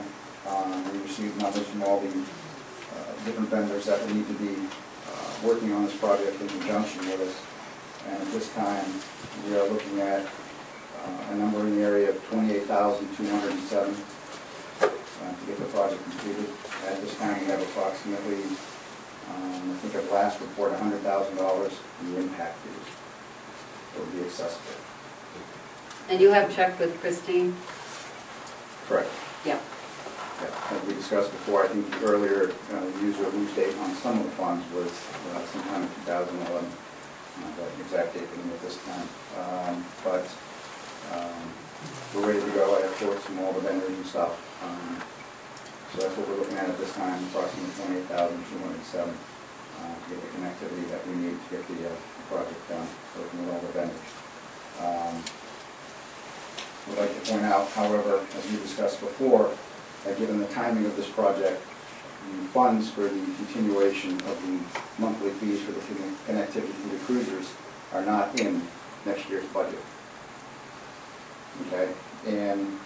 We received numbers from all the different vendors that we need to be working on this project in conjunction with us. And at this time, we are looking at a number in the area of $28,207 to get the project completed. At this time, we have approximately, I think at last report, $100,000 in the impact fees that will be accessible. And you have checked with Christine? Correct. Yeah. Yeah. As we discussed before, I think the earlier user release date on some of the funds was sometime in 2011. The exact date being at this time. But we're ready to go. I have quotes from all the vendors and stuff. So that's what we're looking at this time, approximately $28,207 to get the connectivity that we need to get the project done, working with all the vendors. I'd like to point out, however, as we discussed before, that given the timing of this project, the funds for the continuation of the monthly fees for the connectivity to the cruisers are not in next year's budget. Okay, and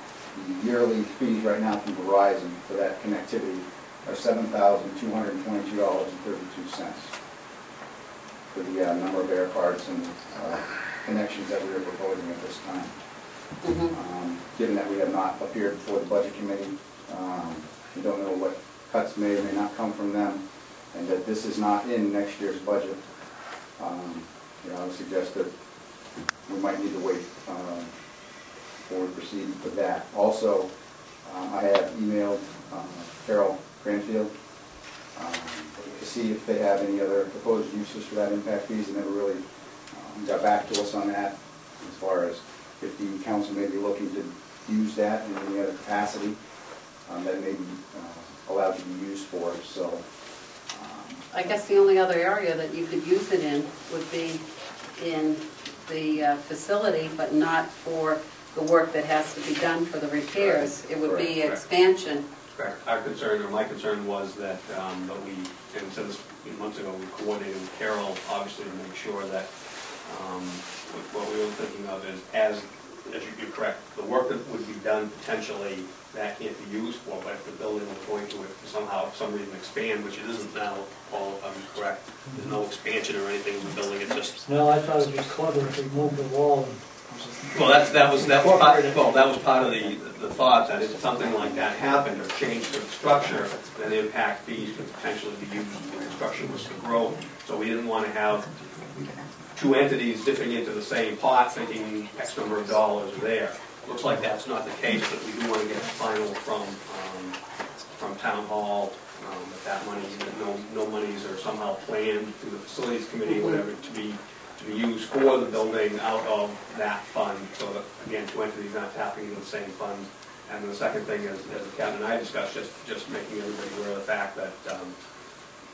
the yearly fees right now from Verizon for that connectivity are $7,222.32 for the number of air cards and connections that we are proposing at this time. Given that we have not appeared before the budget committee, we don't know what cuts may or may not come from them, and that this is not in next year's budget. I would suggest that we might need to wait before we proceed with that. Also, I have emailed Carol Cranfield to see if they have any other proposed uses for that impact fees. They never really got back to us on that, as far as if the council may be looking to use that in any other capacity that may be allowed to be used for. So, I guess the only other area that you could use it in would be in the facility, but not for the work that has to be done for the repairs. It would be expansion. Correct. Our concern, or my concern, was that and since months ago, we coordinated with Carol, obviously, to make sure that what we were thinking of is, as you're correct, the work that would be done potentially, that can't be used for, but if the building was going to somehow, for some reason, expand, which it isn't now, Paul, if I'm correct, there's no expansion or anything in the building, it's just... No, I thought it would be clever if we moved the wall and... Well, that was part of the thought, that if something like that happened or changed the structure, then the impact fees could potentially be used if the construction was to grow. So we didn't want to have two entities dipping into the same pot thinking X number of dollars there. Looks like that's not the case, but we do want to get final from Town Hall, that money, no monies are somehow planned through the Facilities Committee or whatever to be used for the building out of that fund, so that, again, two entities not tapping into the same fund. And then the second thing is, as the captain and I discussed, just making everybody aware of the fact that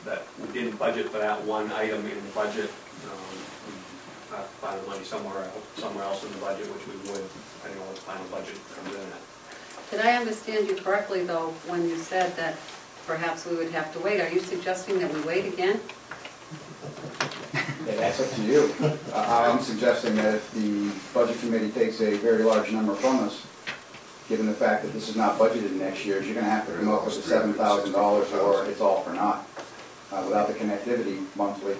that we didn't budget for that one item in the budget. Our the money somewhere else in the budget, which we would, depending on what the final budget comes in at. Did I understand you correctly, though, when you said that perhaps we would have to wait? Are you suggesting that we wait again? Yeah, that's up to you. I'm suggesting that if the budget committee takes a very large number from us, given the fact that this is not budgeted next year, you're gonna have to come up with the $7,000 or it's all for naught. Without the connectivity monthly,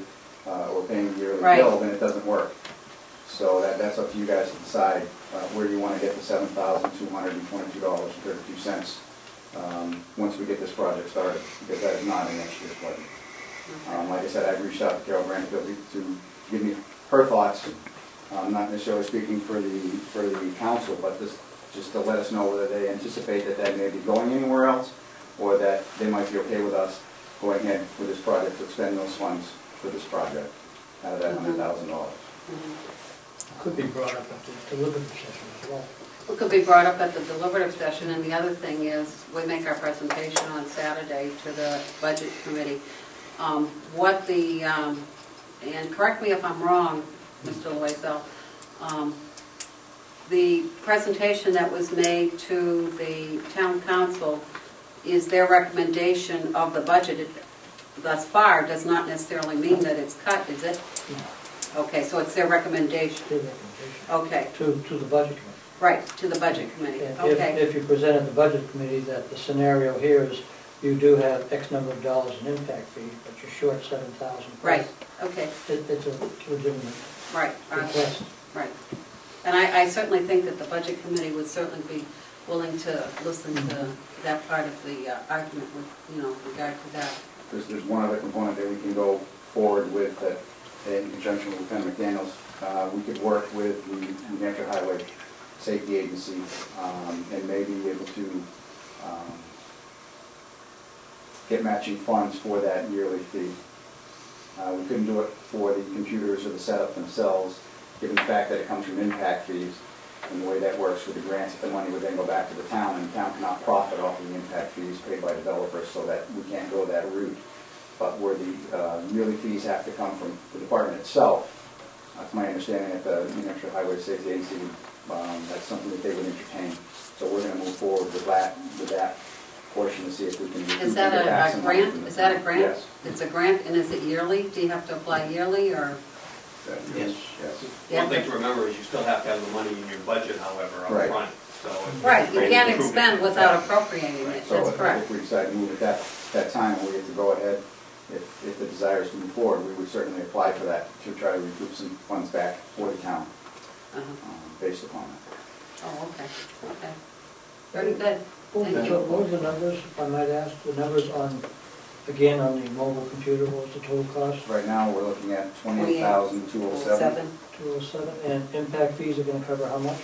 or paying a yearly Right. bill, then it doesn't work. So that's up to you guys to decide where you wanna get the $7,222.32 once we get this project started, because that is not in next year's budget. Like I said, I've reached out to Carol Granville to give me her thoughts. I'm not necessarily speaking for the council, but just to let us know whether they anticipate that may be going anywhere else, or that they might be okay with us going ahead with this project to expend those funds for this project out of that $100,000. Could be brought up at the deliberative session as well. It could be brought up at the deliberative session, and the other thing is, we make our presentation on Saturday to the budget committee. And correct me if I'm wrong, Mr. Loisel, the presentation that was made to the town council is their recommendation of the budget thus far, does not necessarily mean that it's cut, is it? No, Okay, so it's their recommendation. their recommendation. Okay, To the budget committee. right, to the budget committee, And okay. if you present at the budget committee that the scenario here is you do have X number of dollars in impact fees, but you're short 7,000. Right, okay, It's a legitimate right, request. right. And I certainly think that the budget committee would certainly be willing to listen to that part of the argument with, regard to that. There's one other component that we can go forward with that, in conjunction with Lieutenant McDaniels. We could work with the New Hampshire Highway Safety Agency and may be able to get matching funds for that yearly fee. We couldn't do it for the computers or the setup themselves, given the fact that it comes from impact fees. And the way that works with the grants, the money would then go back to the town, and the town cannot profit off of the impact fees paid by developers, so that we can't go that route. But where the yearly fees have to come from the department itself, that's my understanding at the New Hampshire Highway Safety Agency, that's something that they would entertain. So we're going to move forward with that portion to see if we can. Is that a grant? Is that a grant? Yes. It's a grant, and is it yearly? Do you have to apply yearly, or? Yes. One thing to remember is you still have to have the money in your budget, however, up Right. front. So if- Right, you can't expend without appropriating it, So that's if correct. we decide to move at that time, and we get to go ahead, if the desire is to move forward, we would certainly apply for that to try to recoup some funds back for the town based upon that. Oh, okay, okay. Very good. What were the numbers, if I might ask, the numbers on, again, on the mobile computer, what was the total cost? Right now, we're looking at $28,207. 207, and impact fees are gonna cover how much?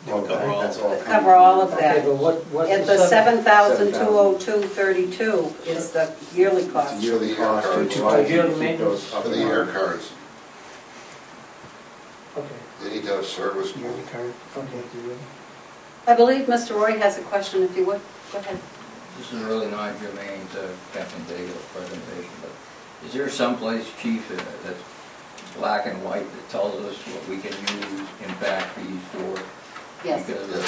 That's all. Cover all of Okay, that. but what's And the $7,202.32 is the yearly It's a cost. yearly cost to Yearly provide yearly keep maintenance. those up For the and air running. cards, Okay, they need to have service more. okay. I believe Mr. Roy has a question, if you would, go ahead. This is really not germane to Captain Daigle's presentation, but is there someplace, Chief, that's black and white that tells us what we can use impact fees for? Yes, Because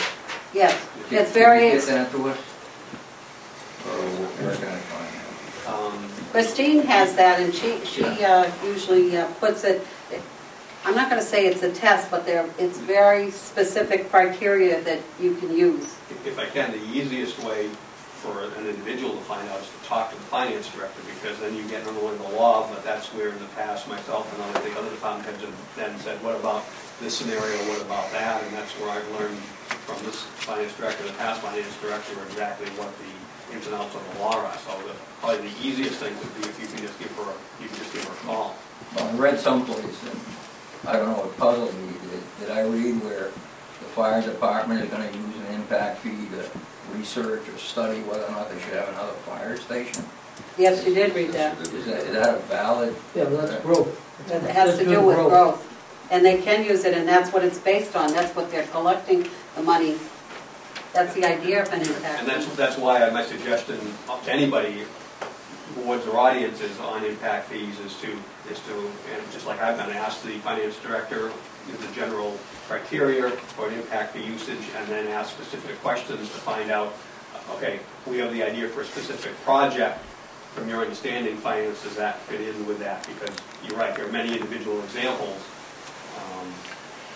yes, Can it's very, you get that to us? Or where can I find Christine has that, and she usually puts it, I'm not going to say it's a test, but it's very specific criteria that you can use. If I can, the easiest way for an individual to find out is to talk to the finance director, because then you get under the law, but that's where in the past myself and other department heads have then said, what about this scenario, what about that? And that's where I've learned from this finance director, the past finance director, exactly what the ins and outs of the law are. So probably the easiest thing would be if you can just give her a call. Well, I read someplace, and I don't know, it puzzled me. Did I read where the fire department is going to use an impact fee to research or study whether or not they should have another fire station? Yes, you did read that. Is that a valid? Yeah, well, that's growth. It has to do with growth. And they can use it, and that's what it's based on. That's what they're collecting the money. That's the idea of an impact. And that's why my suggestion to anybody, boards or audiences on impact fees is to, and just like I've been asked the finance director, the general criteria for an impact fee usage, and then ask specific questions to find out, okay, we have the idea for a specific project. From your understanding, finance, does that fit in with that? Because you're right, there are many individual examples.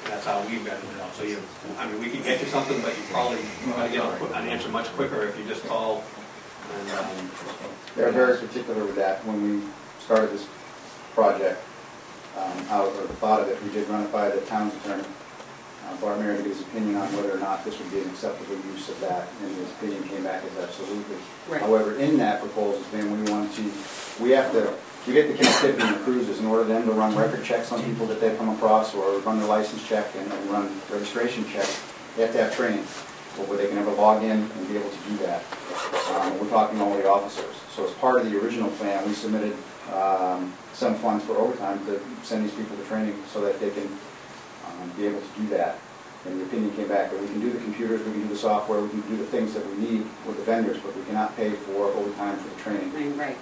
And that's how we've gotten it out. So we can get you something, but you probably going to get an answer much quicker if you just call. And, They're very particular with that. When we started this project, or the thought of it, we did run it by the town's attorney, Bart Mary, to get his opinion on whether or not this would be an acceptable use of that, and his opinion came back as absolutely. Right. However, in that proposal, then we have to get the connectivity in the cruises in order for them to run record checks on people that they come across, or run their license check and run registration checks. They have to have training where they can ever log in and be able to do that. We're talking only officers. So as part of the original plan, we submitted some funds for overtime to send these people to training so that they can be able to do that. And the opinion came back that we can do the computers, we can do the software, we can do the things that we need with the vendors, but we cannot pay for overtime for the training. Right.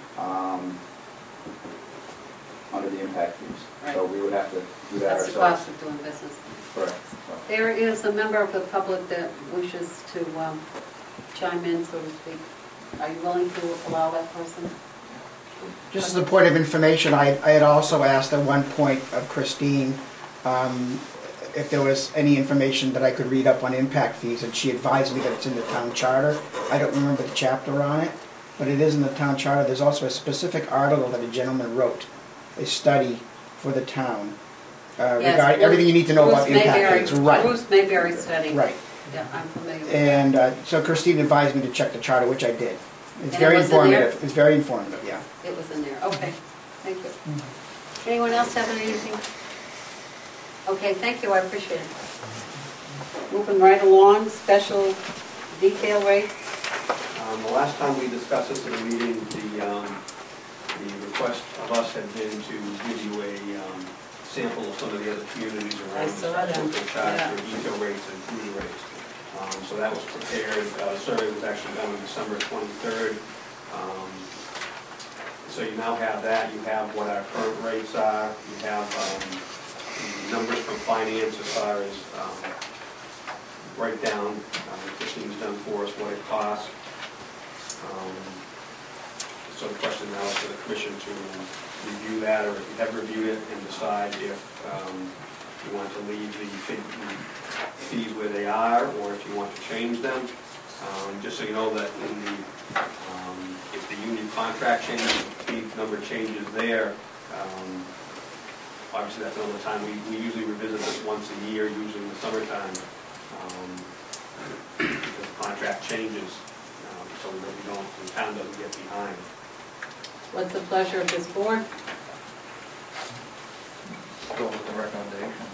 Under the impact fees. Right. So we would have to do that That's ourselves. the cost of doing business. Correct. There is a member of the public that wishes to chime in, so to speak. Are you willing to allow that person? Just as a point of information, I had also asked at one point of Christine if there was any information that I could read up on impact fees, and she advised me that it's in the town charter. I don't remember the chapter on it, but it is in the town charter. There's also a specific article that a gentleman wrote, a study for the town, regarding everything you need to know about impact fees. Right. Bruce Mayberry study. Right. Yeah, I'm familiar with And so Christine advised me to check the charter, which I did. It's And very it was in there? informative. It's very informative, yeah. that. It was in there. Okay, thank you. Anyone else have anything? Okay, thank you, I appreciate it. Moving right along, special detail rate. the last time we discussed this in a meeting, the request of us had been to give you a sample of some of the other communities around. I saw that, Local charge yeah. for detail rates and food rates. So that was prepared, the survey was actually done on December 23rd. So you now have that, you have what our current rates are, you have the numbers from finance as far as breakdown, Christine's done for us what it costs. So the question now is for the commission to review that, or if you have reviewed it, and decide if you want to leave the fees where they are, or if you want to change them. Just so you know that in the, if the union contract changes, the fee number changes there, obviously that's another time. We usually revisit this once a year, usually in the summertime, because the contract changes, so that we don't, the town doesn't get behind. What's the pleasure of this board? Go with the recommendation.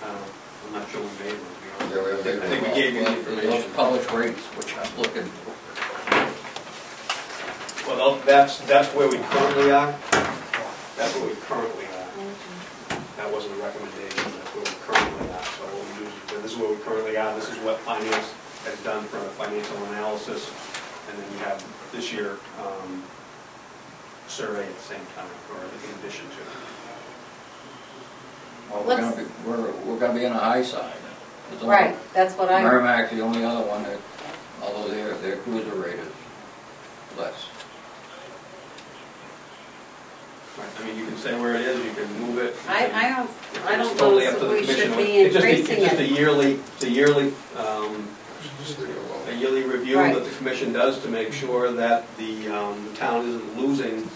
I'm not sure we made one, to be honest. Yeah, we haven't I think we gave you the information. Those published rates, which I'm looking for. Well, that's where we currently are. That's where we currently are. That wasn't a recommendation, that's where we currently are. So what we do is, this is where we currently are, this is what finance has done from a financial analysis, and then you have this year survey at the same time, or in addition to. Well, we're gonna be on the high side. There's only- Right, that's what I, Merrimack's the only other one that, although their cruiser rate is less. Right, I mean, you can say where it is, you can move it. I don't It's know totally up to if the we should commission. be It's just increasing It's it. a yearly review Right. that the commission does to make sure that the town isn't losing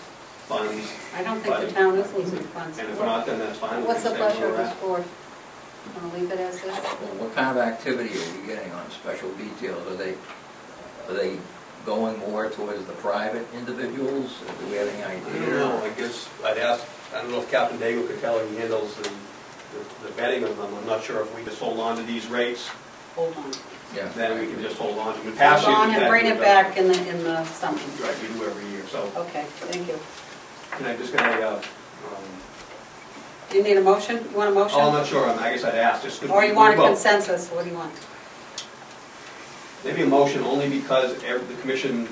funds. I don't think the town is losing funds. And if not, then that's fine. We What's the can stay pleasure of where we're this at. board? Want to leave it as this? Well, what kind of activity are we getting on special details? Are they going more towards the private individuals? Or do we have any I idea? don't know, I guess I'd ask, I don't know if Captain Daigle could tell, he handles the betting of them. I'm not sure if we just hold on to these rates, Hold on. Yeah. then we can just hold on to them. In past Hold years, on we've and had- bring we've it done- back in the summer. Right, we do every year, so. Okay, thank you. Can I just get a, Do you need a motion? You want a motion? oh, I'm not sure, I guess I'd ask, just. 'cause Or we- you want a well, consensus? What do you want? Maybe a motion only because the commission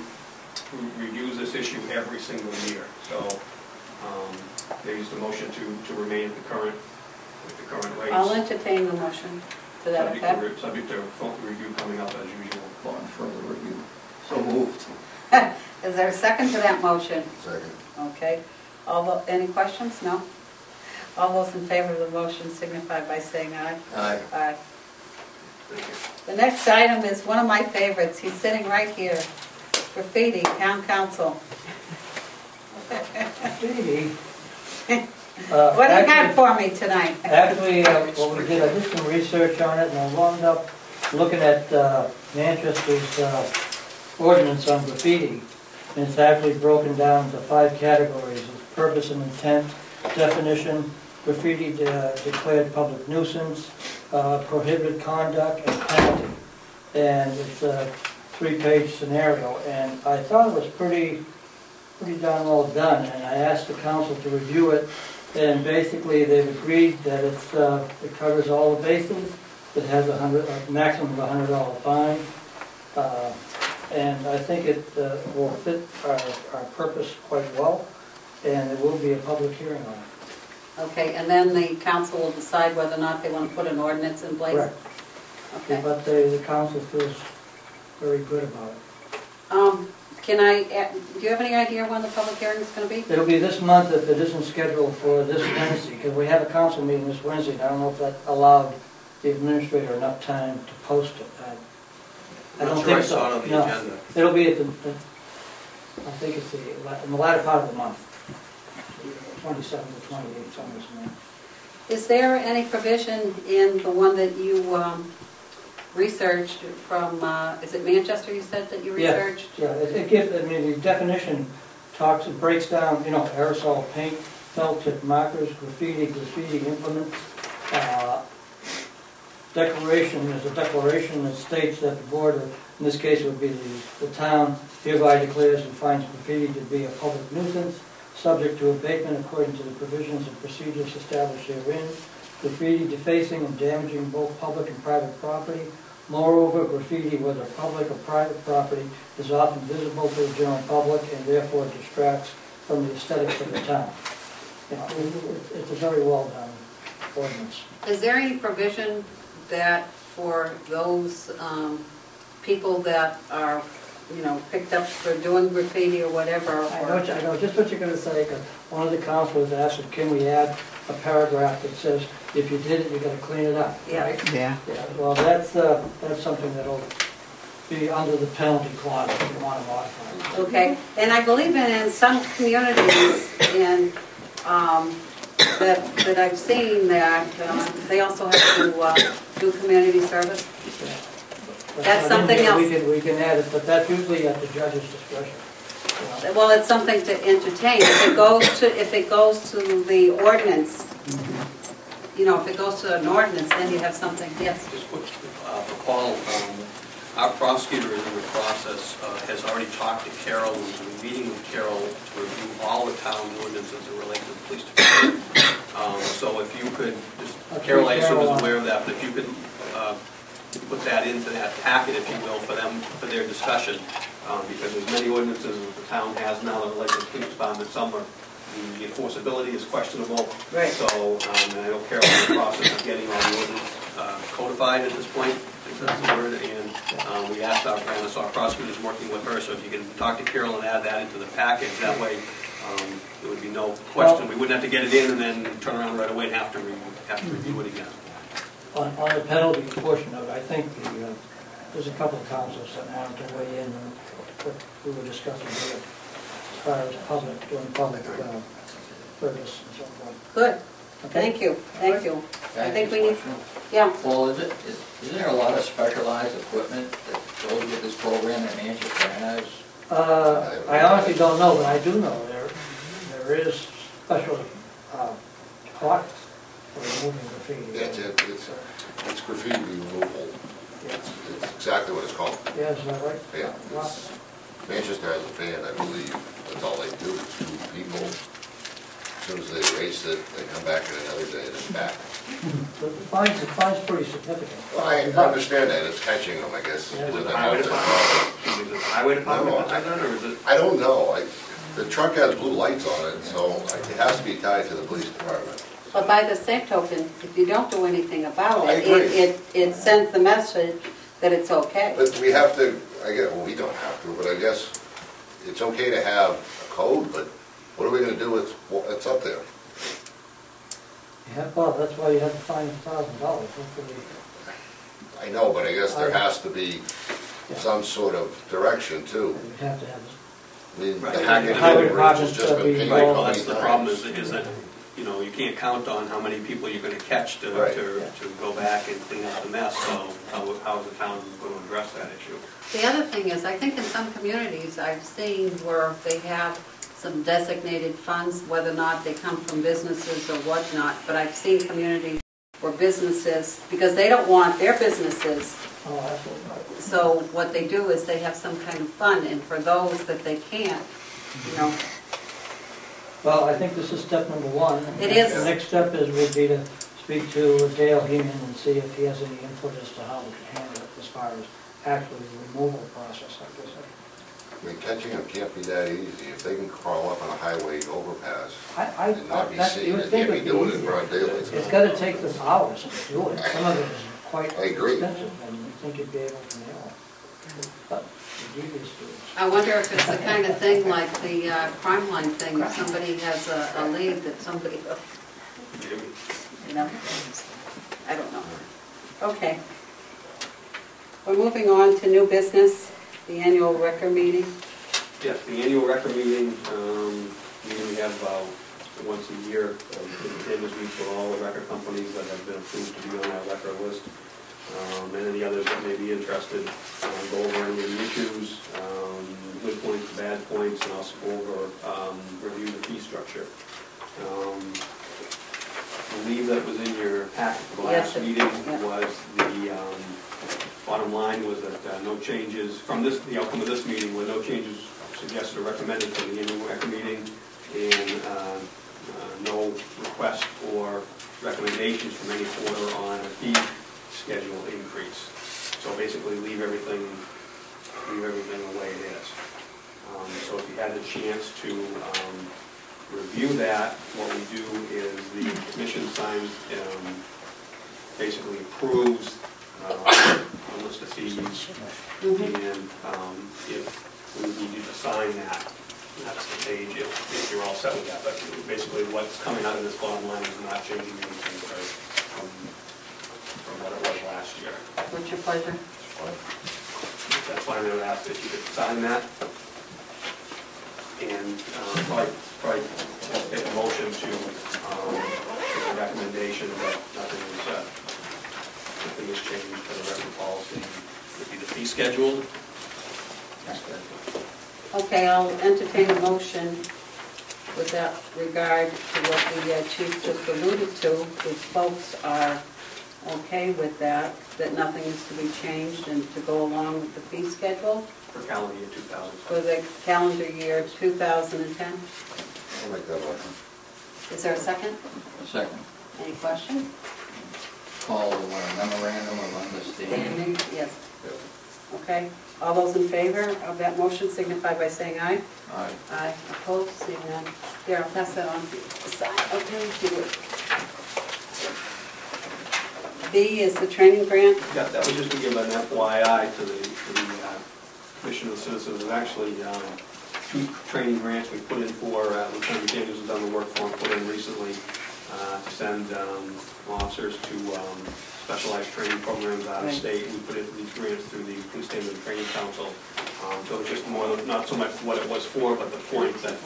reviews this issue every single year. So there is the motion to remain at the current rates. I'll entertain the motion to that effect. Subject to full review coming up as usual. On further review. So moved. Is there a second to that motion? Second. Okay. Any questions? No? All those in favor of the motion signify by saying aye. Aye. Aye. Thank you. The next item is one of my favorites. He's sitting right here. Graffiti, town council. Stevie. What do you have for me tonight? Actually, what we did, I did some research on it, and I wound up looking at Manchester's ordinance on graffiti. And it's actually broken down into 5 categories: of purpose and intent, definition, graffiti declared public nuisance, prohibited conduct, and penalty. And it's a 3-page scenario, and I thought it was pretty darn well done, and I asked the council to review it, and basically they've agreed that it covers all the bases. It has a maximum of $100 fine, and I think it will fit our purpose quite well, and there will be a public hearing on it. Okay, and then the council will decide whether or not they want to put an ordinance in place? Correct. Okay. But the council feels very good about it. Do you have any idea when the public hearing is going to be? It'll be this month if it isn't scheduled for this Wednesday, because we have a council meeting this Wednesday, and I don't know if that allowed the administrator enough time to post it. I don't think so. I saw it on the No. agenda. It'll be I think it's in the latter part of the month, 27th to 28th, somewhere in there. Is there any provision in the one that you researched from, is it Manchester you said that you researched? Yeah, it gives, the definition it breaks down, aerosol paint, felt tip markers, graffiti implements. There's a declaration that states that the board, in this case it would be the town, hereby declares and finds graffiti to be a public nuisance, subject to abatement according to the provisions and procedures established herein. Graffiti defacing and damaging both public and private property. Moreover, graffiti, whether public or private property, is often visible to the general public and therefore distracts from the aesthetics of the town. It's a very well done ordinance. Is there any provision that for those people that are, picked up for doing graffiti or whatever? I know just what you're going to say, because one of the councilors asked, can we add a paragraph that says, if you did it, you got to clean it up, Yeah. right? Yeah. Yeah, well, that's something that'll be under the penalty clause if you want to modify it. Okay, and I believe in some communities that I've seen that they also have to do community service. But That's not in something here. else. We can add it, but that's usually at the judge's discretion. Well, it's something to entertain. If it goes to the ordinance, if it goes to an ordinance, then you have something, yes. Just quick, for Paul, our prosecutor is in the process, has already talked to Carol, and we're meeting with Carol to review all the town ordinances that relate to the police department. So if you could, Carol, I assume is aware of that, but if you could put that into that packet, if you will, for their discussion, because there's many ordinances that the town has now that relate to the police department. Some are, the enforceability is questionable. Right. So, and I know Carol's in the process of getting all the ordinance codified at this point, if that's the word, and we asked our prosecutor's working with her, so if you can talk to Carol and add that into the package, that way there would be no question. We wouldn't have to get it in and then turn around right away and have to review it again. On the penalty portion of it, I think there's a couple of councils that wanted to weigh in on what we were discussing here, as far as doing public service and so forth. Good, Okay? thank you. I think we need, Yeah. Well, isn't there a lot of specialized equipment that goes with this program that Manchester has? I honestly don't know, but I do know there is special products for removing graffiti. It's graffiti removal. Yeah. It's exactly what it's called. Yeah, is that right? Yeah. Wow. Manchester has a band, I believe. That's all they do. It's 2 people. As soon as they erase it, they come back in another day and it's back. But the fine's pretty significant. Well, I understand that. It's catching them, I guess. Yeah. With them out there. Is it the highway department that does that, or is it? I don't know. The truck has blue lights on it, so it has to be tied to the police department. But by the same token, if you don't do anything about I it, agree. it sends the message that it's okay. But we have to, well, we don't have to, but I guess it's okay to have a code, but what are we gonna do with what's up there? Yeah, well, that's why you have to find $1,000, hopefully. I know, but I guess there has to be some sort of direction too. You'd have to have, I mean, the Right. Hackett Highway Hill Bridge has department's just gotta been be painted Right, involved. well, many that's the problem, times. is that, you know, you can't count on how many people you're gonna catch to Right. go back and clean up the mess, so how is the town gonna address that issue? The other thing is, I think in some communities, I've seen where they have some designated funds, whether or not they come from businesses or whatnot, but I've seen communities where businesses, because they don't want their businesses, oh, absolutely right. so what they do is they have some kind of fund, and for those that they can't, you know, Well, I think this is step number one. It is. The next step would be to speak to Dale Heeman and see if he has any input as to how we can handle it as far as actually the removal process, like I said. I mean, catching them can't be that easy. If they can crawl up on a highway overpass and not be That- seen, you they would think can't be it'd be doing it in easier. broad daylight. It's gotta take them hours to do it. Some of it is quite I agree. expensive, and you think you'd be able to nail it. But the devious do it. I wonder if it's the kind of thing like the crime line thing, if somebody has a lead that somebody, you know, I don't know. Okay. We're moving on to new business, the annual record meeting. Yes, the annual record meeting, we have once a year, this week for all the record companies that have been approved to be on our record list. And any others that may be interested, go over any of the issues, good points, bad points, and also go over, review the fee structure. I believe that was in your packet for the last Yes, meeting, yeah. was the bottom line was that no changes, from this, the outcome of this meeting, were no changes suggested or recommended for the annual record meeting, and no request or recommendations from any quarter on a fee schedule increase. So basically leave everything the way it is. So if you had the chance to review that, what we do is the commission signs, basically approves a list of fees, and if we need you to sign that, that's the page, if you're all set with that. But basically what's coming out of this bottom line is not changing anything from what it was last year. What's your pleasure? That's why I would ask that you could sign that. And probably make a motion to make a recommendation that nothing is changed for the record policy, would be the fee schedule. Okay, I'll entertain a motion with that regard to what the chief just alluded to. If folks are okay with that, that nothing is to be changed and to go along with the fee schedule For calendar year 2000. for the calendar year 2010. I'll make that motion. Is there a second? Second, Any question? call the memorandum of understanding. Yes. Okay, all those in favor of that motion signify by saying aye. Aye. Aye, opposed, seeing none. Here, I'll pass that on to the side. Okay, do it. B is the training grant. Yeah, that was just to give an FYI to the Commission of Citizens. There's actually 2 training grants we put in for, Lieutenant Daniels has done the work for, and put in recently to send officers to specialized training programs out of Right. state. We put in these grants through the Police Standard Training Council. So it's just more, not so much what it was for, but the point that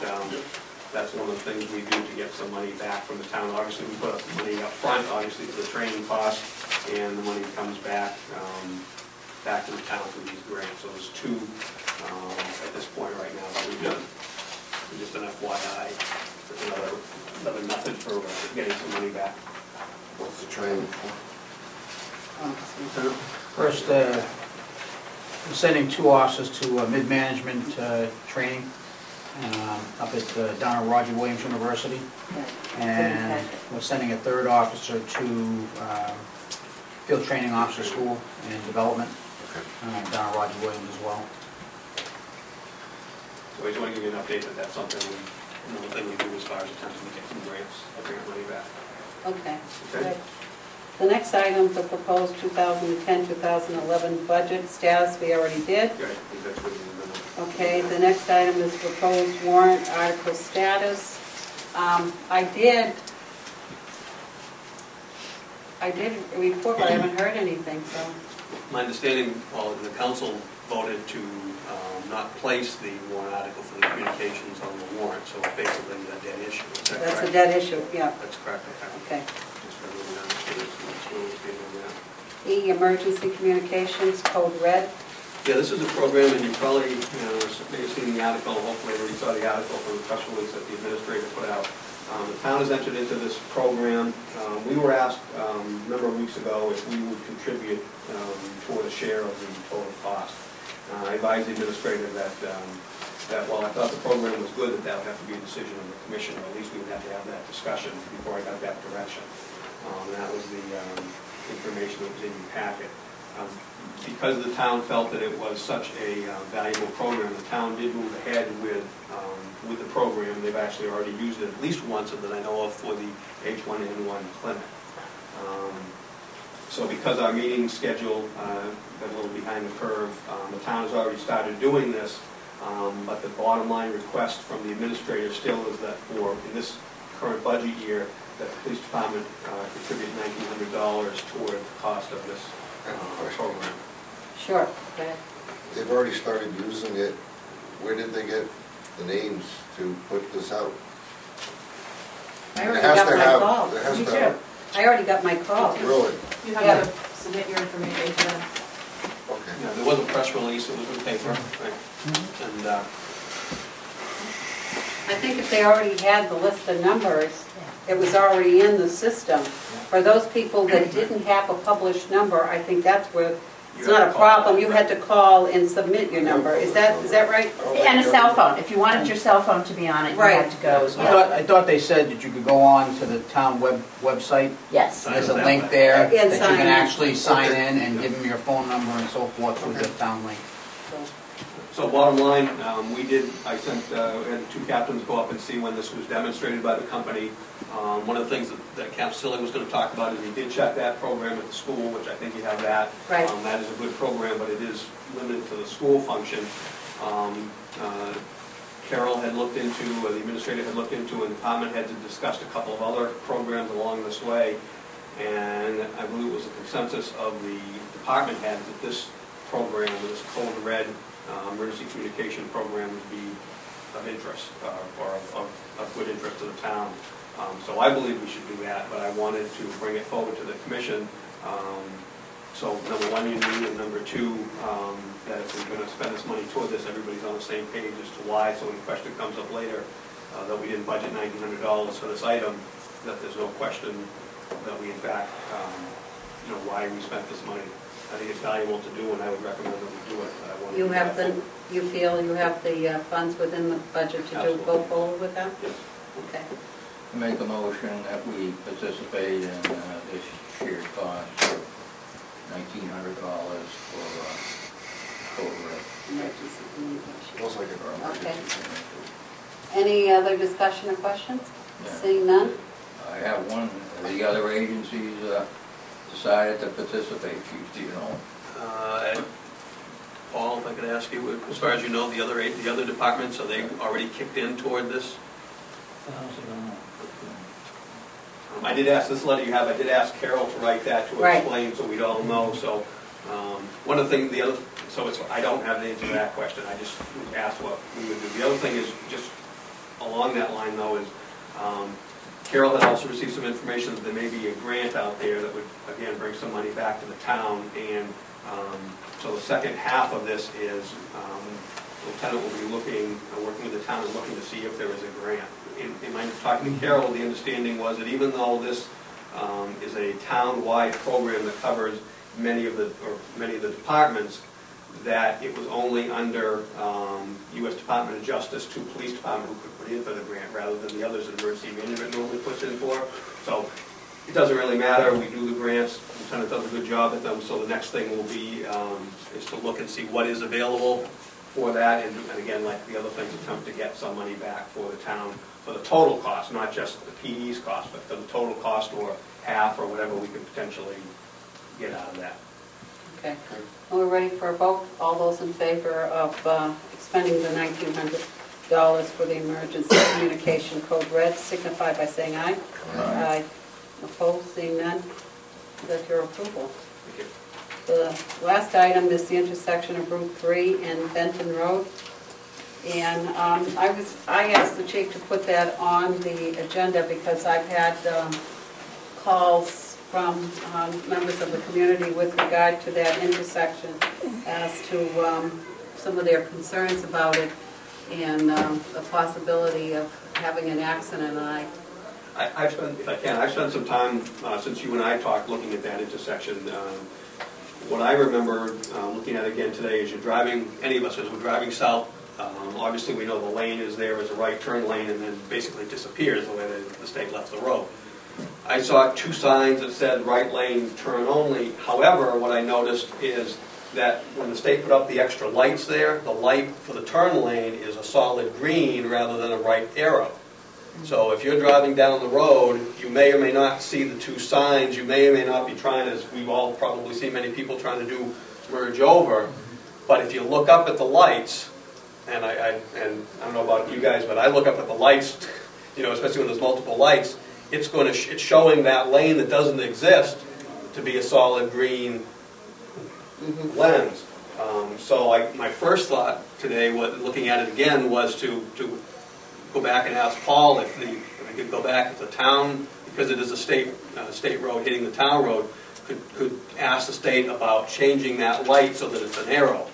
that's one of the things we do to get some money back from the town. Obviously, we put up money up front, obviously, for the training cost, and the money comes back back to the town through these grants. So there's 2 at this point right now that we've done. Just an FYI, it's another method for getting some money back. What's the training for? First, we're sending 2 officers to mid-management training up at down at Roger Williams University. And we're sending a 3rd officer to Field Training Officer School and Development down at Roger Williams as well. So I just want to give you an update that that's something, another thing we do as far as attempting to get some grants, grant money back. Okay, Okay. good. The next item, the proposed 2010-2011 budget status, we already did. Yeah, I think that's really the minute. Okay, the next item is proposed warrant article status. I did report, but I haven't heard anything, so. My understanding, well, the council voted to not place the warrant article for the communications on the warrant, so it's basically a dead issue. Is that That's a correct? dead issue, yeah, That's correct, okay. okay. Just for everyone to understand, it's really being on that. E, emergency communications, code red. Yeah, this is a program, and you probably, may have seen the article, hopefully everybody saw the article from the press release that the administrator put out. The town has entered into this program. We were asked a number of weeks ago if we would contribute toward a share of the total cost. I advised the administrator that while I thought the program was good, that would have to be a decision of the commission, or at least we would have to have that discussion before I got that direction. And that was the information that was in your packet. Because the town felt that it was such a valuable program, the town did move ahead with the program. They've actually already used it at least once that I know of for the H1N1 clinic. So because our meeting schedule got a little behind the curve, the town has already started doing this, but the bottom line request from the administrator still is that in this current budget year, that the police department contribute $1,900 toward the cost of this program. Sure, go ahead. They've already started using it. Where did they get the names to put this out? I already It has got to my have- call. it has Me to too. have- I already got my call. Really? You have Yeah. to submit your information to them. Okay. Yeah, there was a press release, it was in the paper, right? And I think if they already had the list of numbers, it was already in the system. For those people that didn't have a published number, I think that's where, it's You not had a to call. problem, you had to call and submit your number. Is that right? And a cell phone, if you wanted your cell phone to be on it, you had to go as well. I thought they said that you could go on to the town website. Yes. There's a link there And that you sign can in. actually sign in and give them your phone number and so forth through the town link. so bottom line, I sent, had the two captains go up and see when this was demonstrated by the company. One of the things that Cap Silly was going to talk about is he did check that program at the school, which I think you have that. Right. That is a good program, but it is limited to the school function. Carol had looked into, the administrator had looked into, and the department heads had discussed a couple of other programs along this way. And I believe it was a consensus of the department heads that this program, this Code Red emergency communication program would be of interest, or of good interest to the town. So I believe we should do that, but I wanted to bring it forward to the commission. So number one, you need, and number two, that if we're going to spend this money toward this, everybody's on the same page as to why. So when the question comes up later that we didn't budget $1,900 for this item, that there's no question that we in fact, why we spent this money. I think it's valuable to do, and I would recommend that we do it. But I want to You do have that. you feel you have the funds within the budget to go forward with that? Yes. Okay. Make a motion that we participate in this shared cost of $1,900 for Code Red. Emergency communication. Looks like it. Okay. Any other discussion or questions? Yeah. Seeing none? I have one, the other agencies decided to participate, Chief, do you know? Paul, if I could ask you, as far as you know, the other departments, are they already kicked in toward this? I did ask, this letter you have, I did ask Carol to write that to Right. explain, so we'd all know. So one of the things, I don't have the answer to that question. I just asked what we would do. The other thing is, just along that line though, is Carol had also received some information that there may be a grant out there that would, again, bring some money back to the town. And so the second half of this is the lieutenant will be working with the town and looking to see if there is a grant. In my talking to Carol, the understanding was that even though this is a town-wide program that covers many of the departments, that it was only under U.S. Department of Justice to Police Department who could put in for the grant, rather than the others that emergency management normally puts in for. So it doesn't really matter. We do the grants. The lieutenant does a good job at them. So the next thing will be is to look and see what is available for that, and again, like the other things, attempt to get some money back for the town, for the total cost, not just the PD's cost, but for the total cost or half or whatever we could potentially get out of that. Okay. Well, we're ready for a vote. All those in favor of expending the $1,900 for the emergency communication code red signify by saying aye. Aye. Opposed, seeing none. That's your approval. Thank you. The last item is the intersection of Route 3 and Benton Road. And I asked the chief to put that on the agenda because I've had calls from members of the community with regard to that intersection as to some of their concerns about it and the possibility of having an accident. And I've spent some time since you and I talked looking at that intersection. What I remember looking at again today is you're driving, any of us as we're driving south, obviously we know the lane is there as a right turn lane and then basically disappears the way the state left the road. I saw 2 signs that said right lane turn only. However, what I noticed is that when the state put up the extra lights there, the light for the turn lane is a solid green rather than a right arrow. So if you're driving down the road, you may or may not see the 2 signs. You may or may not be trying, as we've all probably seen many people trying to do, merge over. But if you look up at the lights, and I don't know about you guys, but I look up at the lights, especially when there's multiple lights, it's showing that lane that doesn't exist to be a solid green lens. So my first thought today, looking at it again, was to go back and ask Paul if we could go back, if the town, because it is a state road hitting the town road, could ask the state about changing that light so that it's an arrow,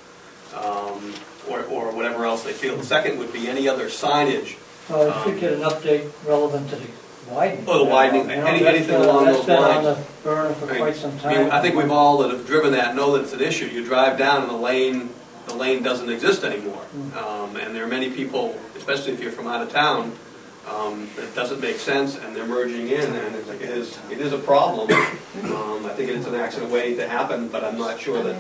or whatever else they feel. The second would be any other signage. If we get an update relevant to the widening. Oh, the widening, anything along those lines. That's been on the burner for quite some time. I think we've all that have driven that know that it's an issue. You drive down and the lane doesn't exist anymore. And there are many people, especially if you're from out of town, it doesn't make sense, and they're merging in, and it is a problem. I think it's an accident waiting to happen, but I'm not sure that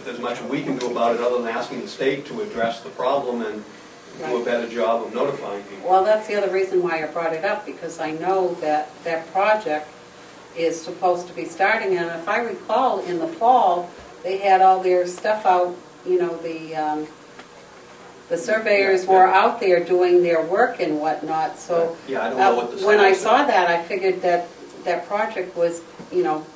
there's much we can do about it other than asking the state to address the problem and do a better job of notifying people. well, that's the other reason why I brought it up, because I know that that project is supposed to be starting, and if I recall, in the fall, they had all their stuff out, the surveyors were out there doing their work and whatnot, so Yeah, I don't know what the when I status saw that, I figured that that project was,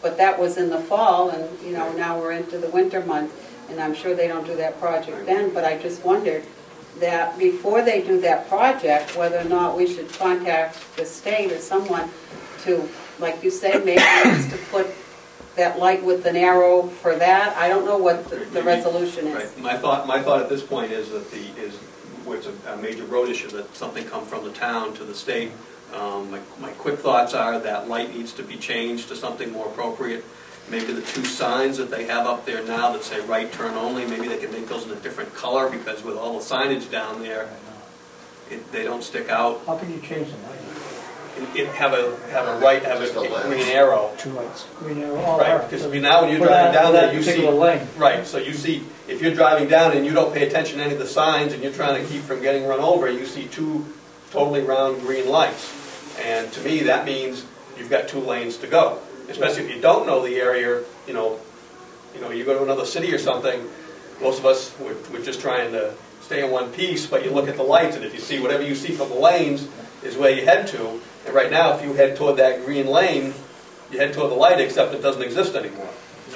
but that was in the fall, and, now we're into the winter month, and I'm sure they don't do that project then, but I just wondered that before they do that project, whether or not we should contact the state or someone to, like you say, maybe it's to put that light with an arrow for that. I don't know what the resolution is. Right. My thought at this point is that where it's a major road issue, that something come from the town to the state. My quick thoughts are that light needs to be changed to something more appropriate. Maybe the 2 signs that they have up there now that say right turn only, maybe they can make those in a different color, because with all the signage down there, they don't stick out. How can you change the light? Have a green arrow. 2 lights. Green arrow, all Right, right. because now when you're driving down there, you see. Particular lane. Right, so you see, if you're driving down and you don't pay attention to any of the signs and you're trying to keep from getting run over, you see 2 totally round green lights. And to me, that means you've got 2 lanes to go. Especially if you don't know the area, you go to another city or something, most of us, we're just trying to stay in one piece, but you look at the lights, and if you see whatever you see from the lanes is where you head to. And right now, if you head toward that green lane, you head toward the light, except it doesn't exist anymore.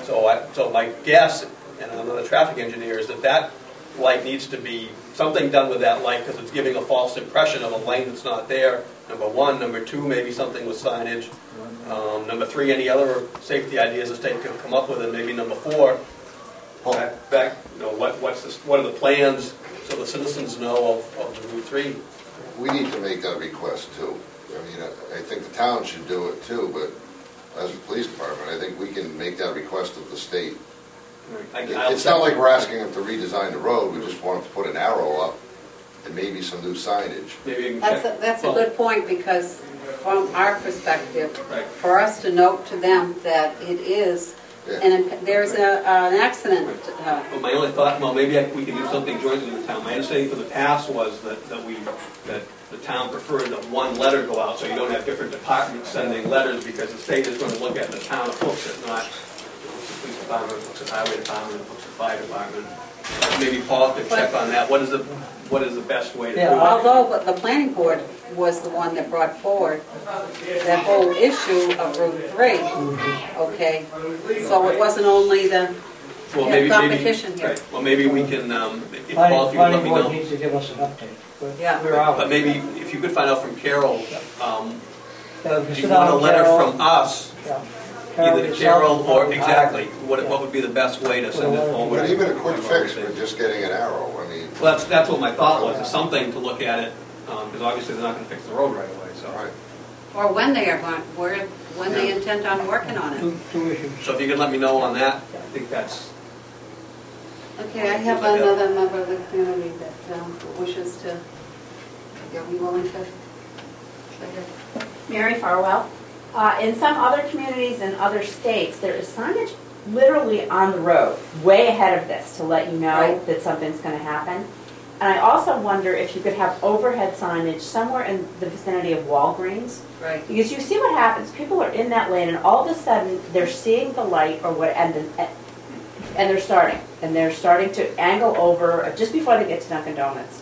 So my guess, and I'm not a traffic engineer, is that light needs to be something done with that light, because it's giving a false impression of a lane that's not there. Number 1. Number 2, maybe something with signage. Number 3, any other safety ideas the state could come up with, and maybe number 4, what are the plans so the citizens know of the Route 3? We need to make that request too. I think the town should do it too, but as a police department, I think we can make that request of the state. It's not like we're asking them to redesign the road, we just want them to put an arrow up and maybe some new signage. That's a good point, because from our perspective, Right. for us to note to them that it is Yeah. and there's an accident. But my only thought, well, maybe we can do something jointly with the town. My understanding from the past was that the town preferred that one letter go out, so you don't have different departments sending letters, because the state is going to look at the town of Hooksett, not the police department, Hooksett Highway Department, Hooksett Fire Department. Maybe Paul could check on that. What is the best way to do it? Although the planning board was the one that brought forward that whole issue of Route 3, okay? So it wasn't only the competition here. Right. Well, maybe we can, if Paul, if you could let Planning me board know. needs to give us an update, but Yeah. we're out. But maybe if you could find out from Carol, Yeah, do you want a letter from us, Yeah. either yourself, Carol or, and exactly, Howard. what would be the best way to send it forward? But even a quick fix with just getting an arrow, I mean, Well, that's what my thought was, is something to look at it, because obviously they're not going to fix the road right away, so. right. Or when they are going, when they intend on working on it. Two issues. So if you could let me know on that, I think that's, Okay, I have another member of the community that wishes to, are we willing to? Mary Farwell. In some other communities in other states, there is signage literally on the road, way ahead of this, to let you know Right. that something's going to happen. And I also wonder if you could have overhead signage somewhere in the vicinity of Walgreens. Right. Because you see what happens, people are in that lane and all of a sudden they're seeing the light or what, and they're starting to angle over just before they get to Dunkin' Donuts.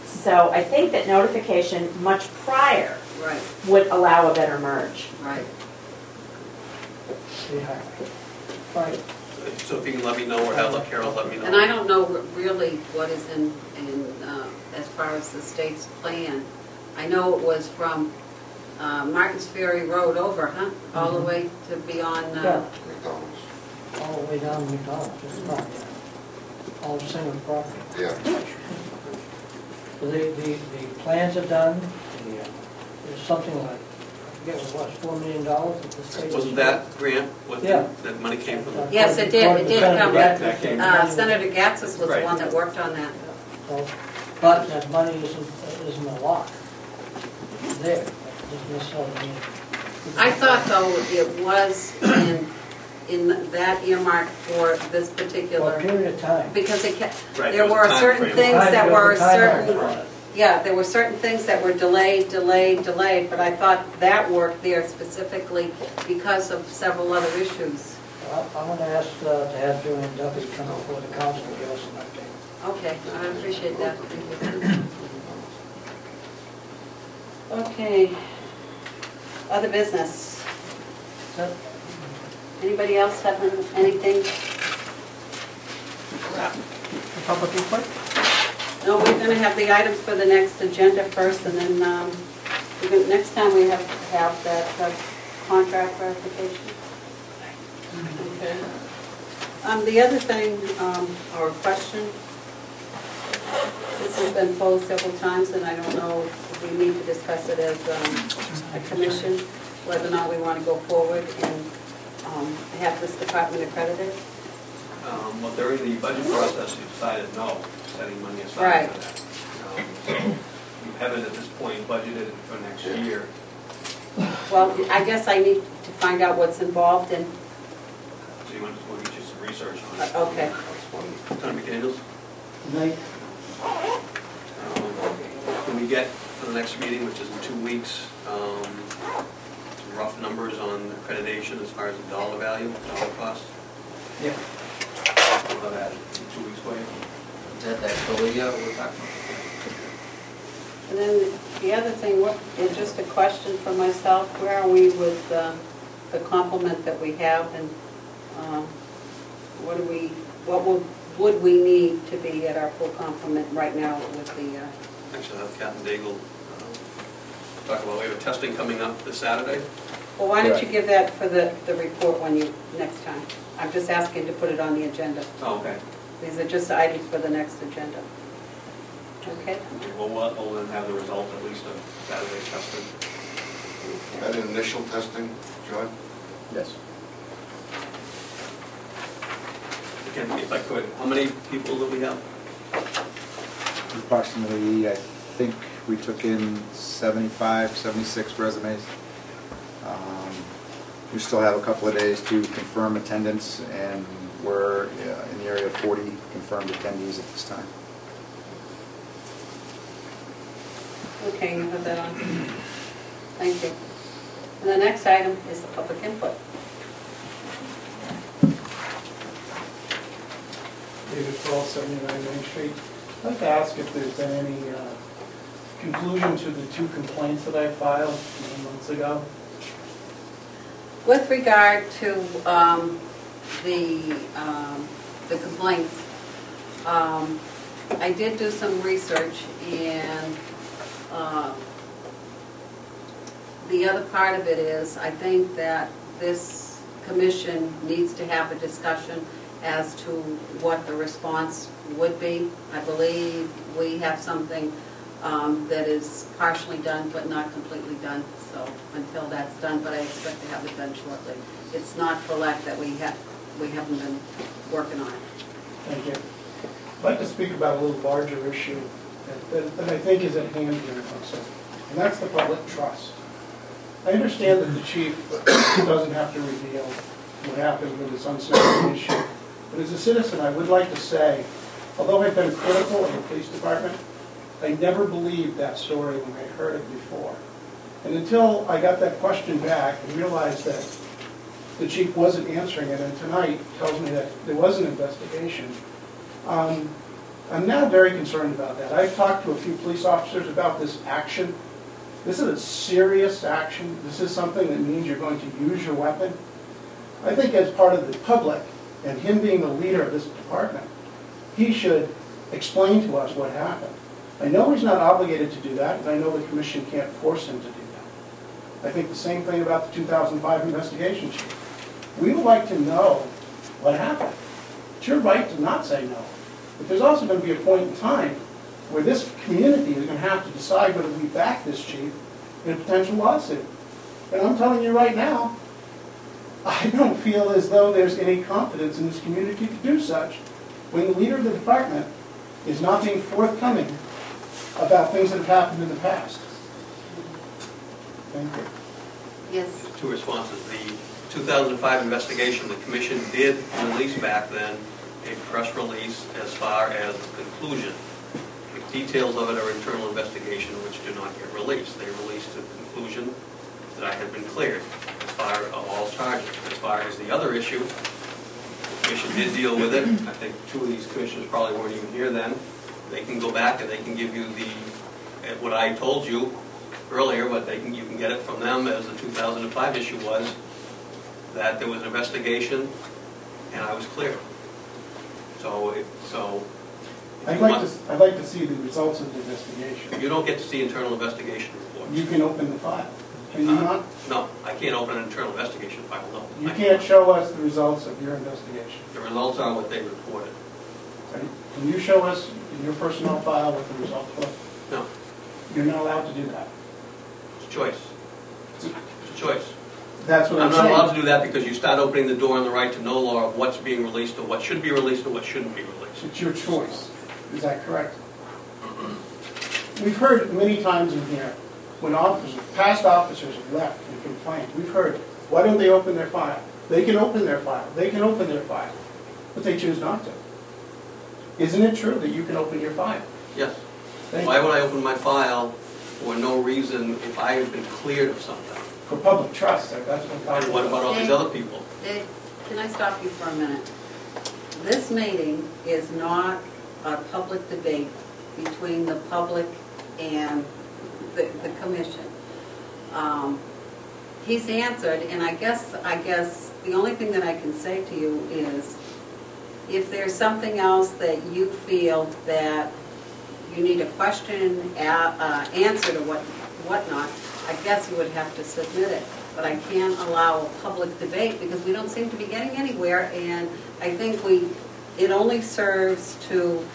So I think that notification much prior Right, would allow a better merge. right. Yeah. Right. so if you can let me know, or let Carol let me know. And I don't know really what is in as far as the state's plan. I know it was from Martins Ferry Road over, huh? All the way to beyond, Yeah. McDonald's. All the way down to McDonald's, it's not, yeah. All the same property. Yeah. So the plans are done, there's something like, I forget what it was, $4 million that the state. Wasn't that grant, Yeah. that money came from? Yes, it did. It did come. That came. Senator Gatsis was the Right. one that worked on that. So, but that money isn't a lot. It's there, but it doesn't necessarily mean. I thought, though, it was in that earmark for this For a particular, period of time. because Right, there was a were time certain frame. things that were Timeline certain, on it. yeah, there were certain things that were delayed, but I thought that worked there specifically because of several other issues. I'm going to ask to have Joanne Duffy come before the council and give us an update. Okay, I appreciate that. Thank you. Okay. Other business. That- Anybody else have anything? Public input? No, we're going to have the items for the next agenda first, and then next time we have to have that contract verification. Okay. The other thing, or question, this has been posed several times, and I don't know if we need to discuss it as a commission, whether or not we want to go forward and have this department accredited. Well, during the budget process, you decided no, setting money aside Right. for that. So you haven't at this point budgeted for next year. Well, I guess I need to find out what's involved in, So you want to get you some research on it. okay. Senator McDaniels? Night. Can we get for the next meeting, which is in 2 weeks, some rough numbers on accreditation as far as the dollar value, dollar cost? Yeah. We'll have that in 2 weeks for you. Is that Tolia we're talking about? And then the other thing, is just a question for myself, where are we with the complement that we have, and would we need to be at our full complement right now with the, Actually, I'll have Captain Daigle talk about, we have a testing coming up this Saturday. well, why don't you give that for the report next time? I'm just asking to put it on the agenda. Oh, okay. These are just items for the next agenda. Okay? We'll then have the result at least of Saturday's testing. Had an initial testing, John? Yes. Again, if I could, how many people do we have? Approximately, I think we took in 75, 76 resumes. We still have a couple of days to confirm attendance, and we're in the area of 40 confirmed attendees at this time. Okay, you have that on. Thank you. And the next item is the public input. David Pearl, 79 Main Street. I'd like to ask if there's been any conclusion to the 2 complaints that I filed a few months ago. With regard to the complaints, I did do some research, and the other part of it is, I think that this commission needs to have a discussion as to what the response would be. I believe we have something that is partially done but not completely done, so until that's done, but I expect to have it done shortly. It's not for lack that we haven't been working on it. Thank you. I'd like to speak about a little larger issue that I think is at hand here also, and that's the public trust. I understand that the chief doesn't have to reveal what happened with this uncertain issue, but as a citizen, I would like to say, although I've been critical of the police department, I never believed that story when I heard it before. And until I got that question back and realized that the chief wasn't answering it, and tonight tells me that there was an investigation, I'm now very concerned about that. I've talked to a few police officers about this action. This is a serious action. This is something that means you're going to use your weapon. I think as part of the public, and him being the leader of this department, he should explain to us what happened. I know he's not obligated to do that, and I know the commission can't force him to do that. I think the same thing about the 2005 investigation chief. We would like to know what happened. It's your right to not say no. But there's also going to be a point in time where this community is going to have to decide whether we back this chief in a potential lawsuit. And I'm telling you right now, I don't feel as though there's any confidence in this community to do such when the leader of the department is not being forthcoming about things that have happened in the past. Thank you. Yes. 2 responses. The 2005 investigation, the commission did release back then a press release as far as the conclusion. The details of it are internal investigation, which do not get released. They released the conclusion that I had been cleared as far as all charges. As far as the other issue, the commission did deal with it. I think 2 of these commissioners probably weren't even here then. They can go back and they can give you what I told you earlier, but you can get it from them as the 2005 issue was, that there was an investigation and I was clear. I'd like to see the results of the investigation. You don't get to see internal investigation reports. You can open the file. Can you not? No, I can't open an internal investigation file, no. You can't show us the results of your investigation. The results are what they reported. Can you show us in your personnel file what the results were? No. You're not allowed to do that. It's a choice. It's a choice. That's what I'm I'm not saying. allowed to do that because you start opening the door on the right to know law of what's being released or what should be released or what shouldn't be released. It's your choice. Is that correct? We've heard many times in here when past officers have left and complained. We've heard, why don't they open their file? They can open their file. They can open their file. But they choose not to. Isn't it true that you can open your file? Yes. Thank Why you. would I open my file for no reason if I have been cleared of something? For public trust, that's what I'm talking And what about all these other people? Dave, can I stop you for a minute? This meeting is not a public debate between the public and the commission. He's answered, and I guess the only thing that I can say to you is, if there's something else that you feel that you need a question answered or whatnot, I guess you would have to submit it. But I can't allow a public debate because we don't seem to be getting anywhere, and I think it only serves to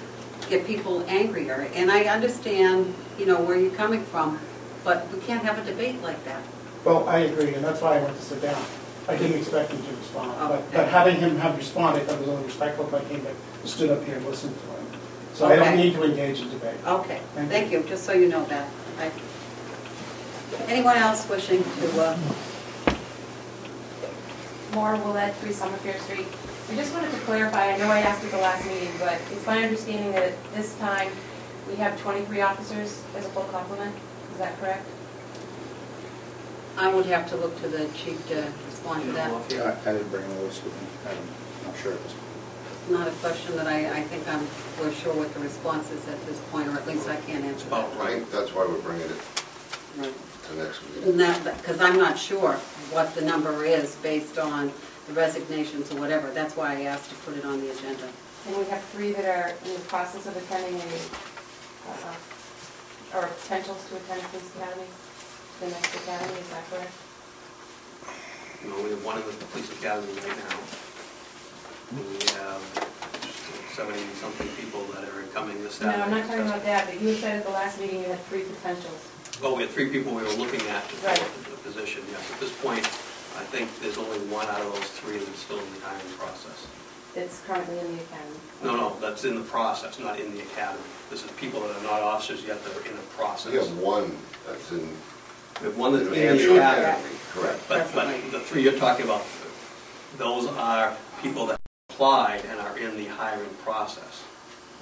get people angrier. And I understand, where you're coming from, but we can't have a debate like that. Well, I agree, and that's why I went to sit down. I didn't expect him to respond. Oh, okay. But having him have responded, that was only respectful if I came and stood up here and listened to him. So I don't Okay. need to engage in debate. Okay, Thank thank you, just so you know that. Anyone else wishing to Maura Willett, 3 Summerfair Street. I just wanted to clarify, I know I asked at the last meeting, but it's my understanding that at this time, we have 23 officers as a full complement. Is that correct? I would have to look to the chief to respond to that. I didn't bring those with me. I'm not sure at this point. Not a question that I think we're sure what the response is at this point, or at least I can't answer that. About I right. think that's why we're bringing it Right. to next meeting. Because I'm not sure what the number is based on the resignations or whatever. That's why I asked to put it on the agenda. And we have 3 that are in the process of attending or potentials to attend police academy, the next academy, is that correct? You know, we have one in the police academy right now. We have 70-something people that are coming this No, Saturday. I'm not talking about that, but you had said at the last meeting you had 3 potentials. Well, we had 3 people we were looking at to Right. fill the position, yes. At this point, I think there's only 1 out of those 3 that's still in the hiring process. It's currently in the academy. No, that's in the process, not in the academy. This is people that are not officers yet that are in the process. We have one that's in We have one that's New in Hampshire the academy. Academy, correct. But the 3 you're talking about, those are people that applied and are in the hiring process.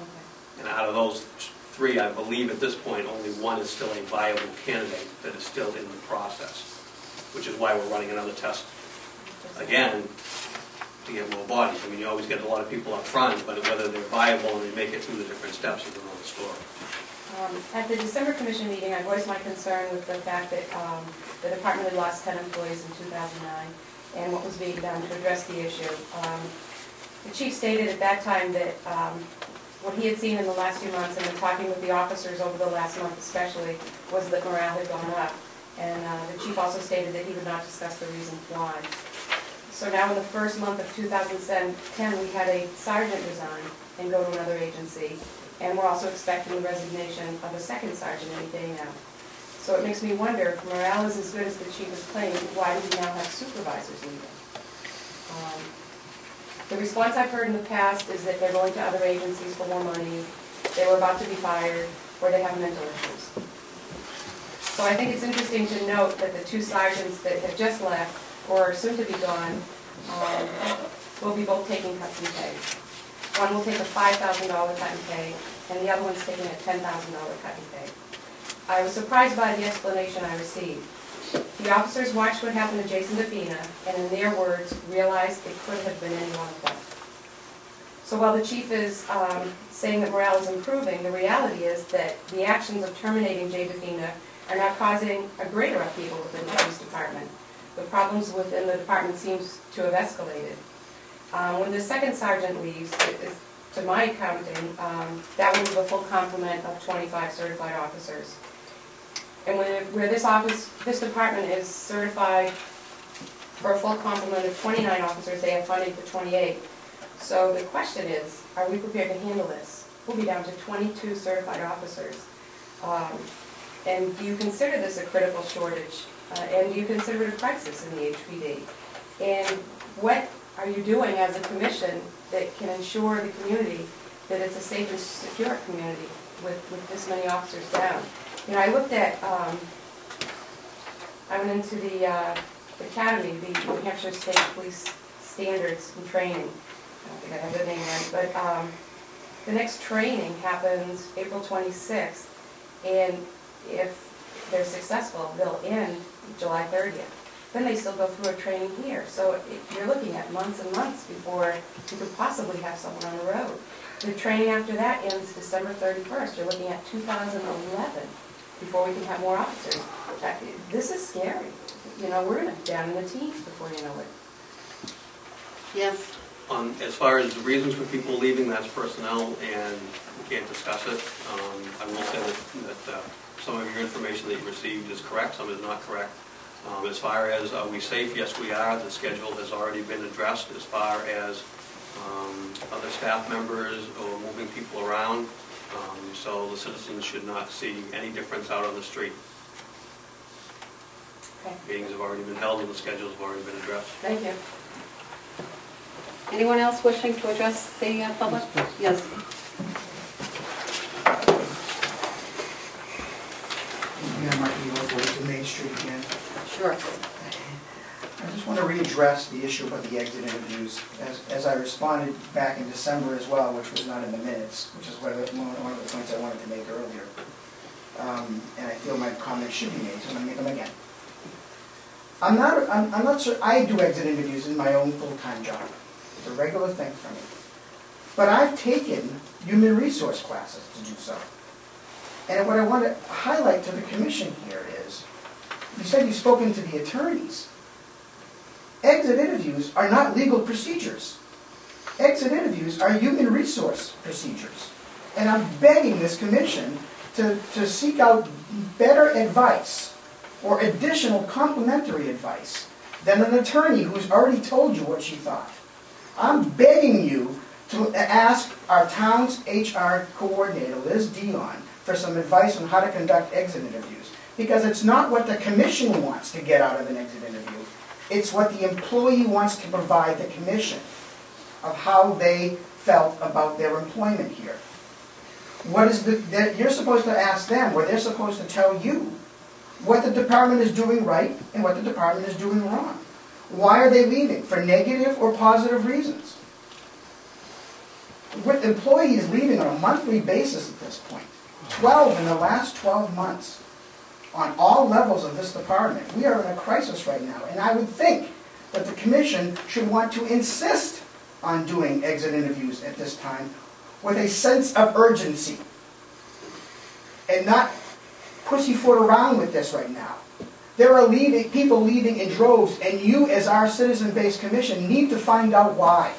Okay. And out of those 3, I believe at this point, only 1 is still a viable candidate that is still in the process, which is why we're running another test again to get more bodies. I mean, you always get a lot of people up front, but whether they're viable and they make it through the different steps is another story. At the December commission meeting, I voiced my concern with the fact that the department had lost 10 employees in 2009 and what was being done to address the issue. The chief stated at that time that what he had seen in the last few months and in talking with the officers over the last month especially was that morale had gone up. And the chief also stated that he would not discuss the reasons why. So now in the first month of 2010, we had a sergeant resign and go to another agency. And we're also expecting the resignation of a second sergeant any day now. So it makes me wonder, if morale is as good as the chief is claiming, why do we now have supervisors leaving? The response I've heard in the past is that they're going to other agencies for more money, they were about to be fired, or they have mental issues. So I think it's interesting to note that the 2 sergeants that have just left, or are soon to be gone, will be both taking cuts in pay. One will take a $5,000 cut in pay, and the other one's taking a $10,000 cut in pay. I was surprised by the explanation I received. The officers watched what happened to Jason DeFina, and in their words, realized it could have been any one of them. So while the chief is saying that morale is improving, the reality is that the actions of terminating Jay DeFina are now causing a greater upheaval within the police department. The problems within the department seems to have escalated. When the second sergeant leaves, to my counting, that will leave a full complement of 25 certified officers. And where this department is certified for a full complement of 29 officers, they have funding for 28. So the question is, are we prepared to handle this? We'll be down to 22 certified officers. And do you consider this a critical shortage? And do you consider it a crisis in the HPD? And what are you doing as a commission that can ensure the community that it's a safe and secure community with this many officers down? You know, I looked at, I went into the academy, the New Hampshire State Police Standards and Training. I don't think I have the name right, but the next training happens April 26th, and if they're successful, they'll end July 30th. Then they still go through a training here. So you're looking at months and months before you could possibly have someone on the road. The training after that ends December 31st. You're looking at 2011 before we can have more officers. This is scary. You know, we're down in the teens before you know it. Yes. As far as the reasons for people leaving, that's personnel, and we can't discuss it. I will say that some of your information that you received is correct, some is not correct. As far as are we safe, yes we are. The schedule has already been addressed as far as other staff members or moving people around. So the citizens should not see any difference out on the street. Okay. Meetings have already been held and the schedules have already been addressed. Thank you. Anyone else wishing to address the public? Yes. Yeah, Mark, you go to Main Street again. Sure. I just want to readdress the issue about the exit interviews, as I responded back in December as well, which was not in the minutes, which is one of the points I wanted to make earlier. And I feel my comments should be made, so I'm going to make them again. I'm not sure, I do exit interviews in my own full-time job. It's a regular thing for me. But I've taken human resource classes to do so. And what I want to highlight to the commission here is, you said you've spoken to the attorneys. Exit interviews are not legal procedures. Exit interviews are human resource procedures. And I'm begging this commission to seek out better advice or additional complementary advice than an attorney who's already told you what she thought. I'm begging you to ask our town's HR coordinator, Liz Dion, for some advice on how to conduct exit interviews. Because it's not what the commission wants to get out of an exit interview. It's what the employee wants to provide the commission of how they felt about their employment here. You're supposed to ask them, or they're supposed to tell you what the department is doing right and what the department is doing wrong. Why are they leaving? For negative or positive reasons? With employees leaving on a monthly basis at this point, 12 in the last 12 months, on all levels of this department, we are in a crisis right now. And I would think that the commission should want to insist on doing exit interviews at this time with a sense of urgency and not pussyfoot around with this right now. There are people leaving in droves, and you as our citizen-based commission need to find out why.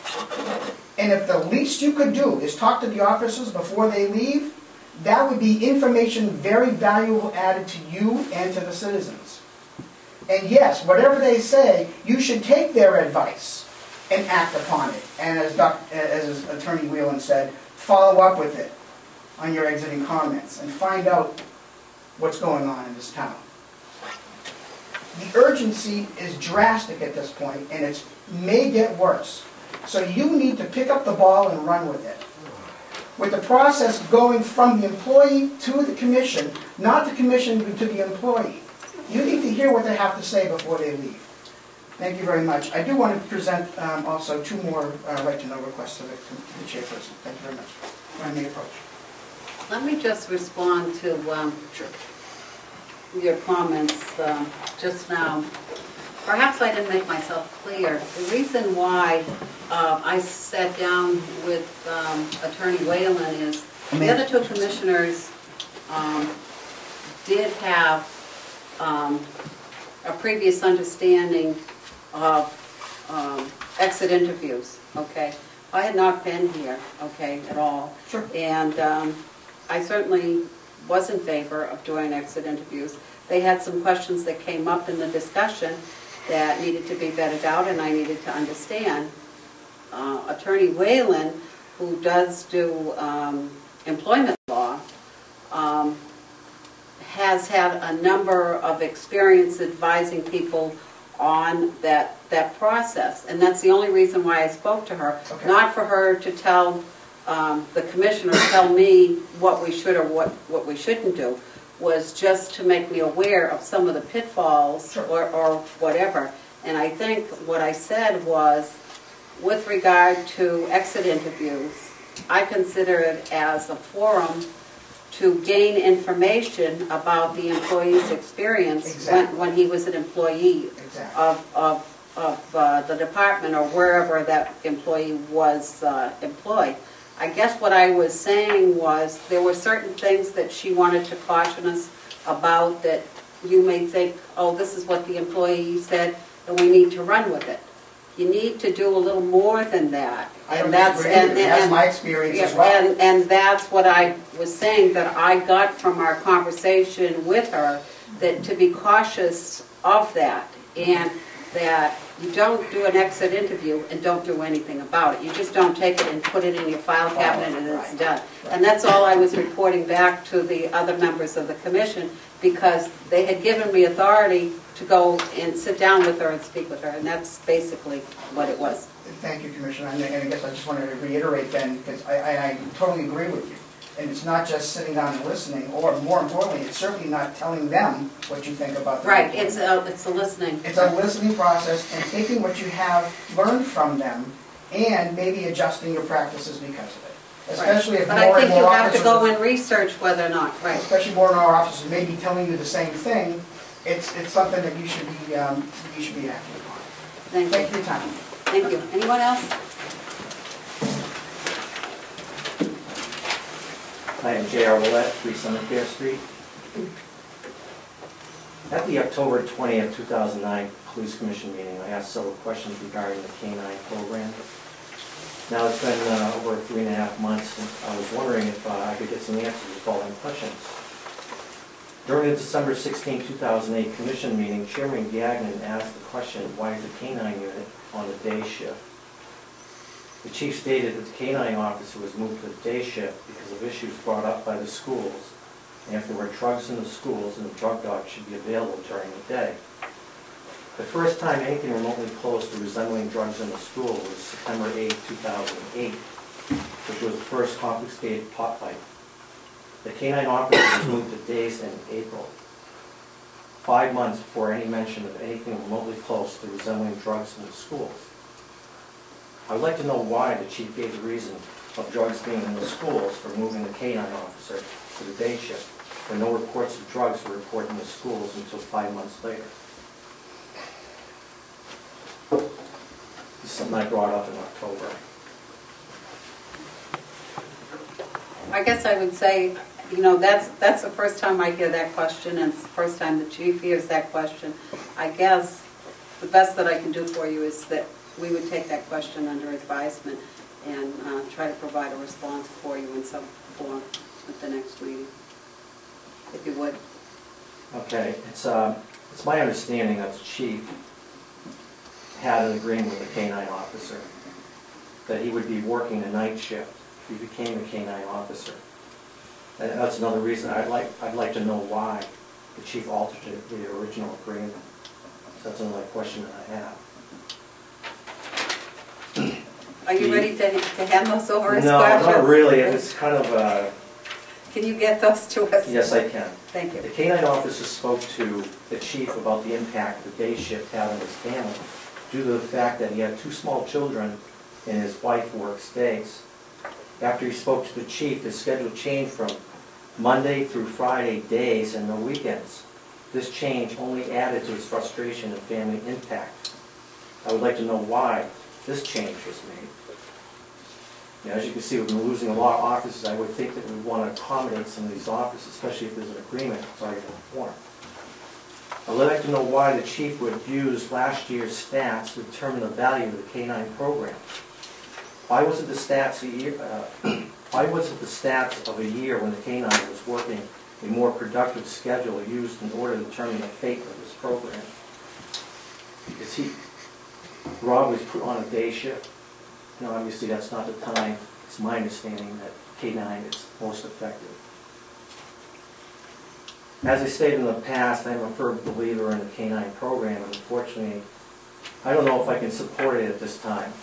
And if the least you could do is talk to the officers before they leave, that would be information very valuable added to you and to the citizens. And yes, whatever they say, you should take their advice and act upon it. And as Attorney Whelan said, follow up with it on your exiting comments and find out what's going on in this town. The urgency is drastic at this point, and it may get worse. So you need to pick up the ball and run with it. With the process going from the employee to the commission, not the commission to the employee. You need to hear what they have to say before they leave. Thank you very much. I do want to present also two more right-to-know requests to the chairperson. Thank you very much. If I may approach. Let me just respond to your comments just now. Perhaps I didn't make myself clear. The reason why I sat down with Attorney Whelan is the other two commissioners did have a previous understanding of exit interviews, okay? I had not been here, okay, at all. Sure. And I certainly was in favor of doing exit interviews. They had some questions that came up in the discussion that needed to be vetted out, and I needed to understand. Attorney Whelan, who does do employment law, has had a number of experience advising people on that process, and that's the only reason why I spoke to her. Okay. Not for her to tell the commissioner, tell me what we should or what we shouldn't do, was just to make me aware of some of the pitfalls. Sure. or whatever. And I think what I said was, with regard to exit interviews, I consider it as a forum to gain information about the employee's experience. Exactly. when he was an employee. Exactly. of the department or wherever that employee was employed. I guess what I was saying was there were certain things that she wanted to caution us about that you may think, oh, this is what the employee said, and we need to run with it. You need to do a little more than that. And that's my experience as well. And that's what I was saying, that I got from our conversation with her, that to be cautious of that, and that you don't do an exit interview and don't do anything about it. You just don't take it and put it in your file cabinet and it's done. And that's all I was reporting back to the other members of the commission, because they had given me authority to go and sit down with her and speak with her, and that's basically what it was. Thank you, Commissioner. And I guess I just wanted to reiterate then, because I totally agree with you. And it's not just sitting down and listening, or more importantly, it's certainly not telling them what you think about them. Right, it's a listening. It's a listening process and taking what you have learned from them and maybe adjusting your practices because of it. Especially if more But I and think you more have to go officers, and research whether or not, right. especially more and more officers may be telling you the same thing, it's something that you should be acting upon. Thank Thank you you. for your time. Thank you. Anyone else? I am J.R. Willett, 3 Summerfair Street. At the October 20th, 2009 Police Commission meeting, I asked several questions regarding the K-9 program. Now it's been over 3.5 months, and I was wondering if I could get some answers to the following questions. During the December 16, 2008 Commission meeting, Chairman Gagnon asked the question, why is the K-9 unit on the day shift? The chief stated that the K-9 officer was moved to the day shift because of issues brought up by the schools, and if there were drugs in the schools, then the drug dog should be available during the day. The first time anything remotely close to resembling drugs in the school was September 8, 2008, which was the first confiscated pot pipe. The K-9 officer was moved to days in April, 5 months before any mention of anything remotely close to resembling drugs in the schools. I would like to know why the chief gave the reason of drugs being in the schools for moving the K-9 officer to the day shift, when no reports of drugs were reported in the schools until 5 months later. This is something I brought up in October. I guess I would say, you know, that's the first time I hear that question, and it's the first time the chief hears that question. I guess the best that I can do for you is that we would take that question under advisement and try to provide a response for you in some form at the next meeting, if you would. Okay, it's my understanding that the chief had an agreement with the K-9 officer that he would be working a night shift if he became a K-9 officer. And that's another reason I'd like to know why the chief altered the original agreement. So that's another question that I have. Are you ready to hand those over as No, questions? not really. It was kind of Can you get those to us? yes, I can. Thank you. The K-9 officer spoke to the chief about the impact the day shift had on his family due to the fact that he had 2 small children and his wife works days. After he spoke to the chief, his schedule changed from Monday through Friday days and no weekends. This change only added to his frustration and family impact. I would like to know why this change was made. Now, as you can see, we've been losing a lot of offices. I would think that we want to accommodate some of these offices, especially if there's an agreement that's already been formed. I would like to know why the chief would use last year's stats to determine the value of the K-9 program. Why wasn't the stats why wasn't the stats of a year when the K-9 was working a more productive schedule used in order to determine the fate of this program? Because Rob was put on a day shift. Now, obviously, that's not the time. It's my understanding that K-9 is most effective. As I stated in the past, I'm a firm believer in the K-9 program, and unfortunately, I don't know if I can support it at this time.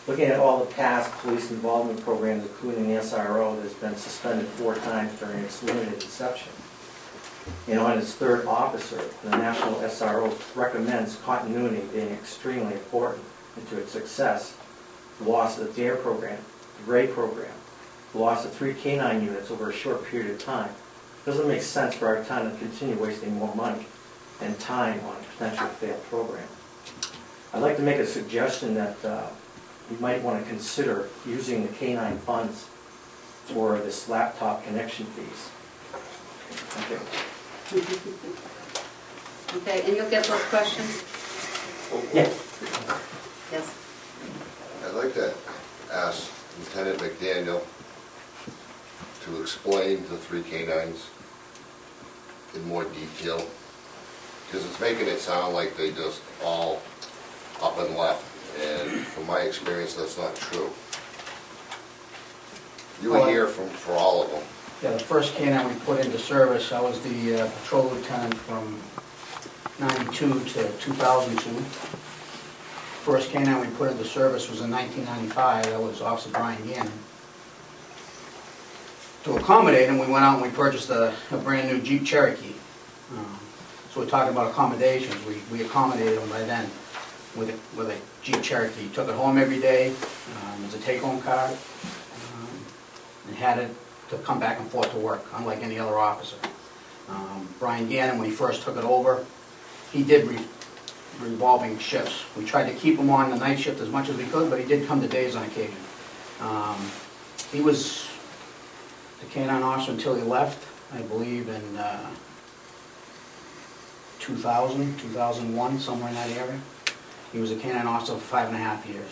Looking at all the past police involvement programs, including the SRO, that has been suspended 4 times during its limited inception. And on its 3rd officer, the National SRO recommends continuity being extremely important, and to its success, the loss of the DARE program, the GRAY program, the loss of 3 K-9 units over a short period of time. It doesn't make sense for our town to continue wasting more money and time on a potentially failed program. I'd like to make a suggestion that you might want to consider using the K-9 funds for this laptop connection fees. Thank you. Okay, and you'll get those questions? Yeah. Yes. I'd like to ask Lieutenant McDaniel to explain the 3 K-9s in more detail, because it's making it sound like they just all up and left, and from my experience, that's not true. You were here for all of them. Yeah, the first K-9 we put into service, I was the patrol lieutenant from 92 to 2002. First K-9 we put into service was in 1995. That was Officer Brian Gannon. to accommodate him, we went out and we purchased a brand-new Jeep Cherokee. So we're talking about accommodations. We accommodated him by then with a Jeep Cherokee. He took it home every day as a take-home car, and had it to come back and forth to work, unlike any other officer. Brian Gannon, when he first took it over, he did revolving shifts. We tried to keep him on the night shift as much as we could, but he did come to days on occasion. He was the K-9 officer until he left, I believe in 2000, 2001, somewhere in that area. He was a K-9 officer for 5.5 years.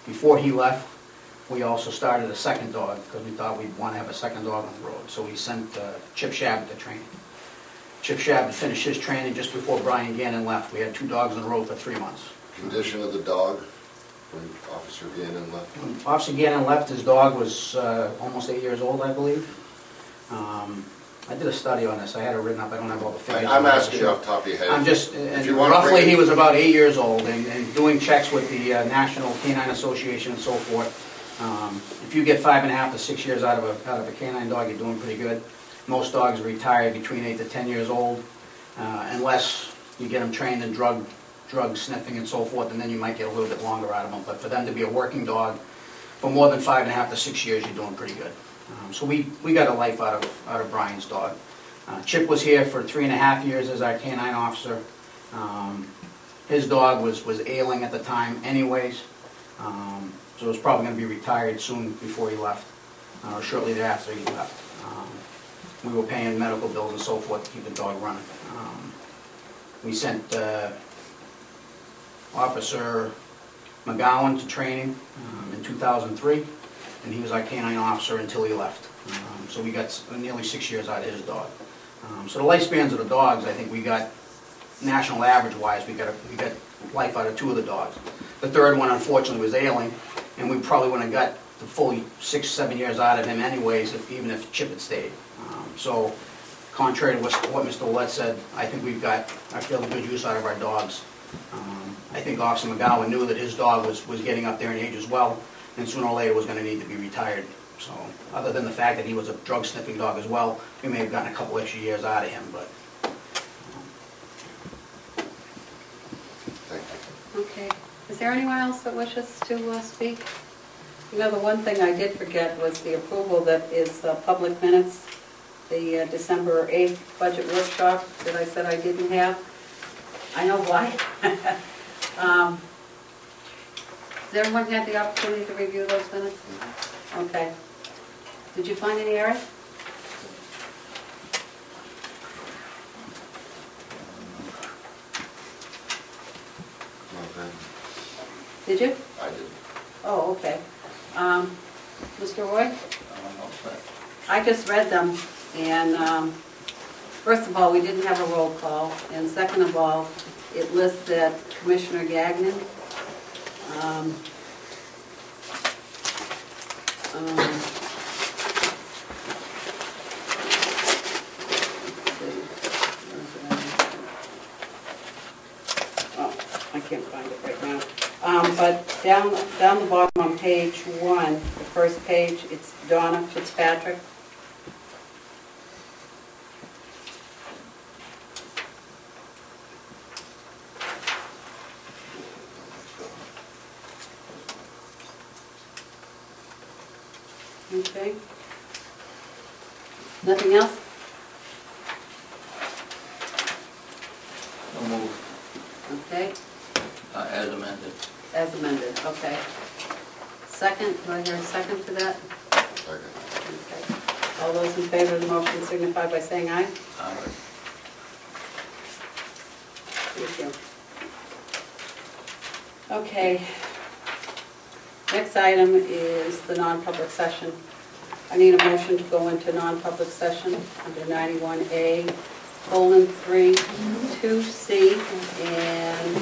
Before he left, we also started a second dog because we thought we'd want to have a second dog on the road. So we sent Chip Shabbat to training. Chip Shabbat finished his training just before Brian Gannon left. We had 2 dogs on the road for 3 months. Condition of the dog when Officer Gannon left? When Officer Gannon left, his dog was almost 8 years old, I believe. I did a study on this. I had it written up. I don't have all the figures. I'm asking you off the top of your head. I'm just, If you wanna roughly bring it- he was about 8 years old, and doing checks with the National Canine Association and so forth. If you get 5.5 to 6 years out of a canine dog, you're doing pretty good. Most dogs are retired between 8 to 10 years old, unless you get them trained in drug sniffing and so forth, and then you might get a little bit longer out of them. But for them to be a working dog for more than 5.5 to 6 years, you're doing pretty good. So we got a life out of Brian's dog. Chip was here for 3.5 years as our canine officer. His dog was ailing at the time anyways, so it was probably going to be retired soon before he left, or shortly thereafter he left. We were paying medical bills and so forth to keep the dog running. We sent Officer McGowan to training in 2003, and he was our canine officer until he left. So we got nearly 6 years out of his dog. So the lifespans of the dogs, I think we got, national average-wise, we got life out of 2 of the dogs. The third one, unfortunately, was ailing, and we probably wouldn't have got the full 6, 7 years out of him anyways, even if Chip had stayed. So contrary to what Mr. Ouellette said, I think we've got a fairly good use out of our dogs. I think Officer McGowan knew that his dog was getting up there in age as well, and sooner or later was going to need to be retired. So other than the fact that he was a drug sniffing dog as well, we may have gotten a couple extra years out of him, but. Thank you. Okay. Is there anyone else that wishes to speak? You know, the one thing I did forget was the approval that is public minutes, the December 8th budget workshop that I said I didn't have. I know why. Has everyone had the opportunity to review those minutes? Okay. Did you find any errors? Okay. Did you? I did. Oh, okay. Mr. Roy? I just read them, and first of all, we didn't have a roll call, and second of all, it lists that Commissioner Gagnon. Oh, I can't find it right now. But down the bottom on page 1, the first page, it's Donna Fitzpatrick. Okay. Nothing else? So move, Okay, as amended. as amended, okay. Second, do I hear a second to that? Second. Okay. All those in favor of the motion signify by saying aye. Aye. Thank you. Okay. Next item is the non-public session. I need a motion to go into non-public session under 91A:3, 2C, and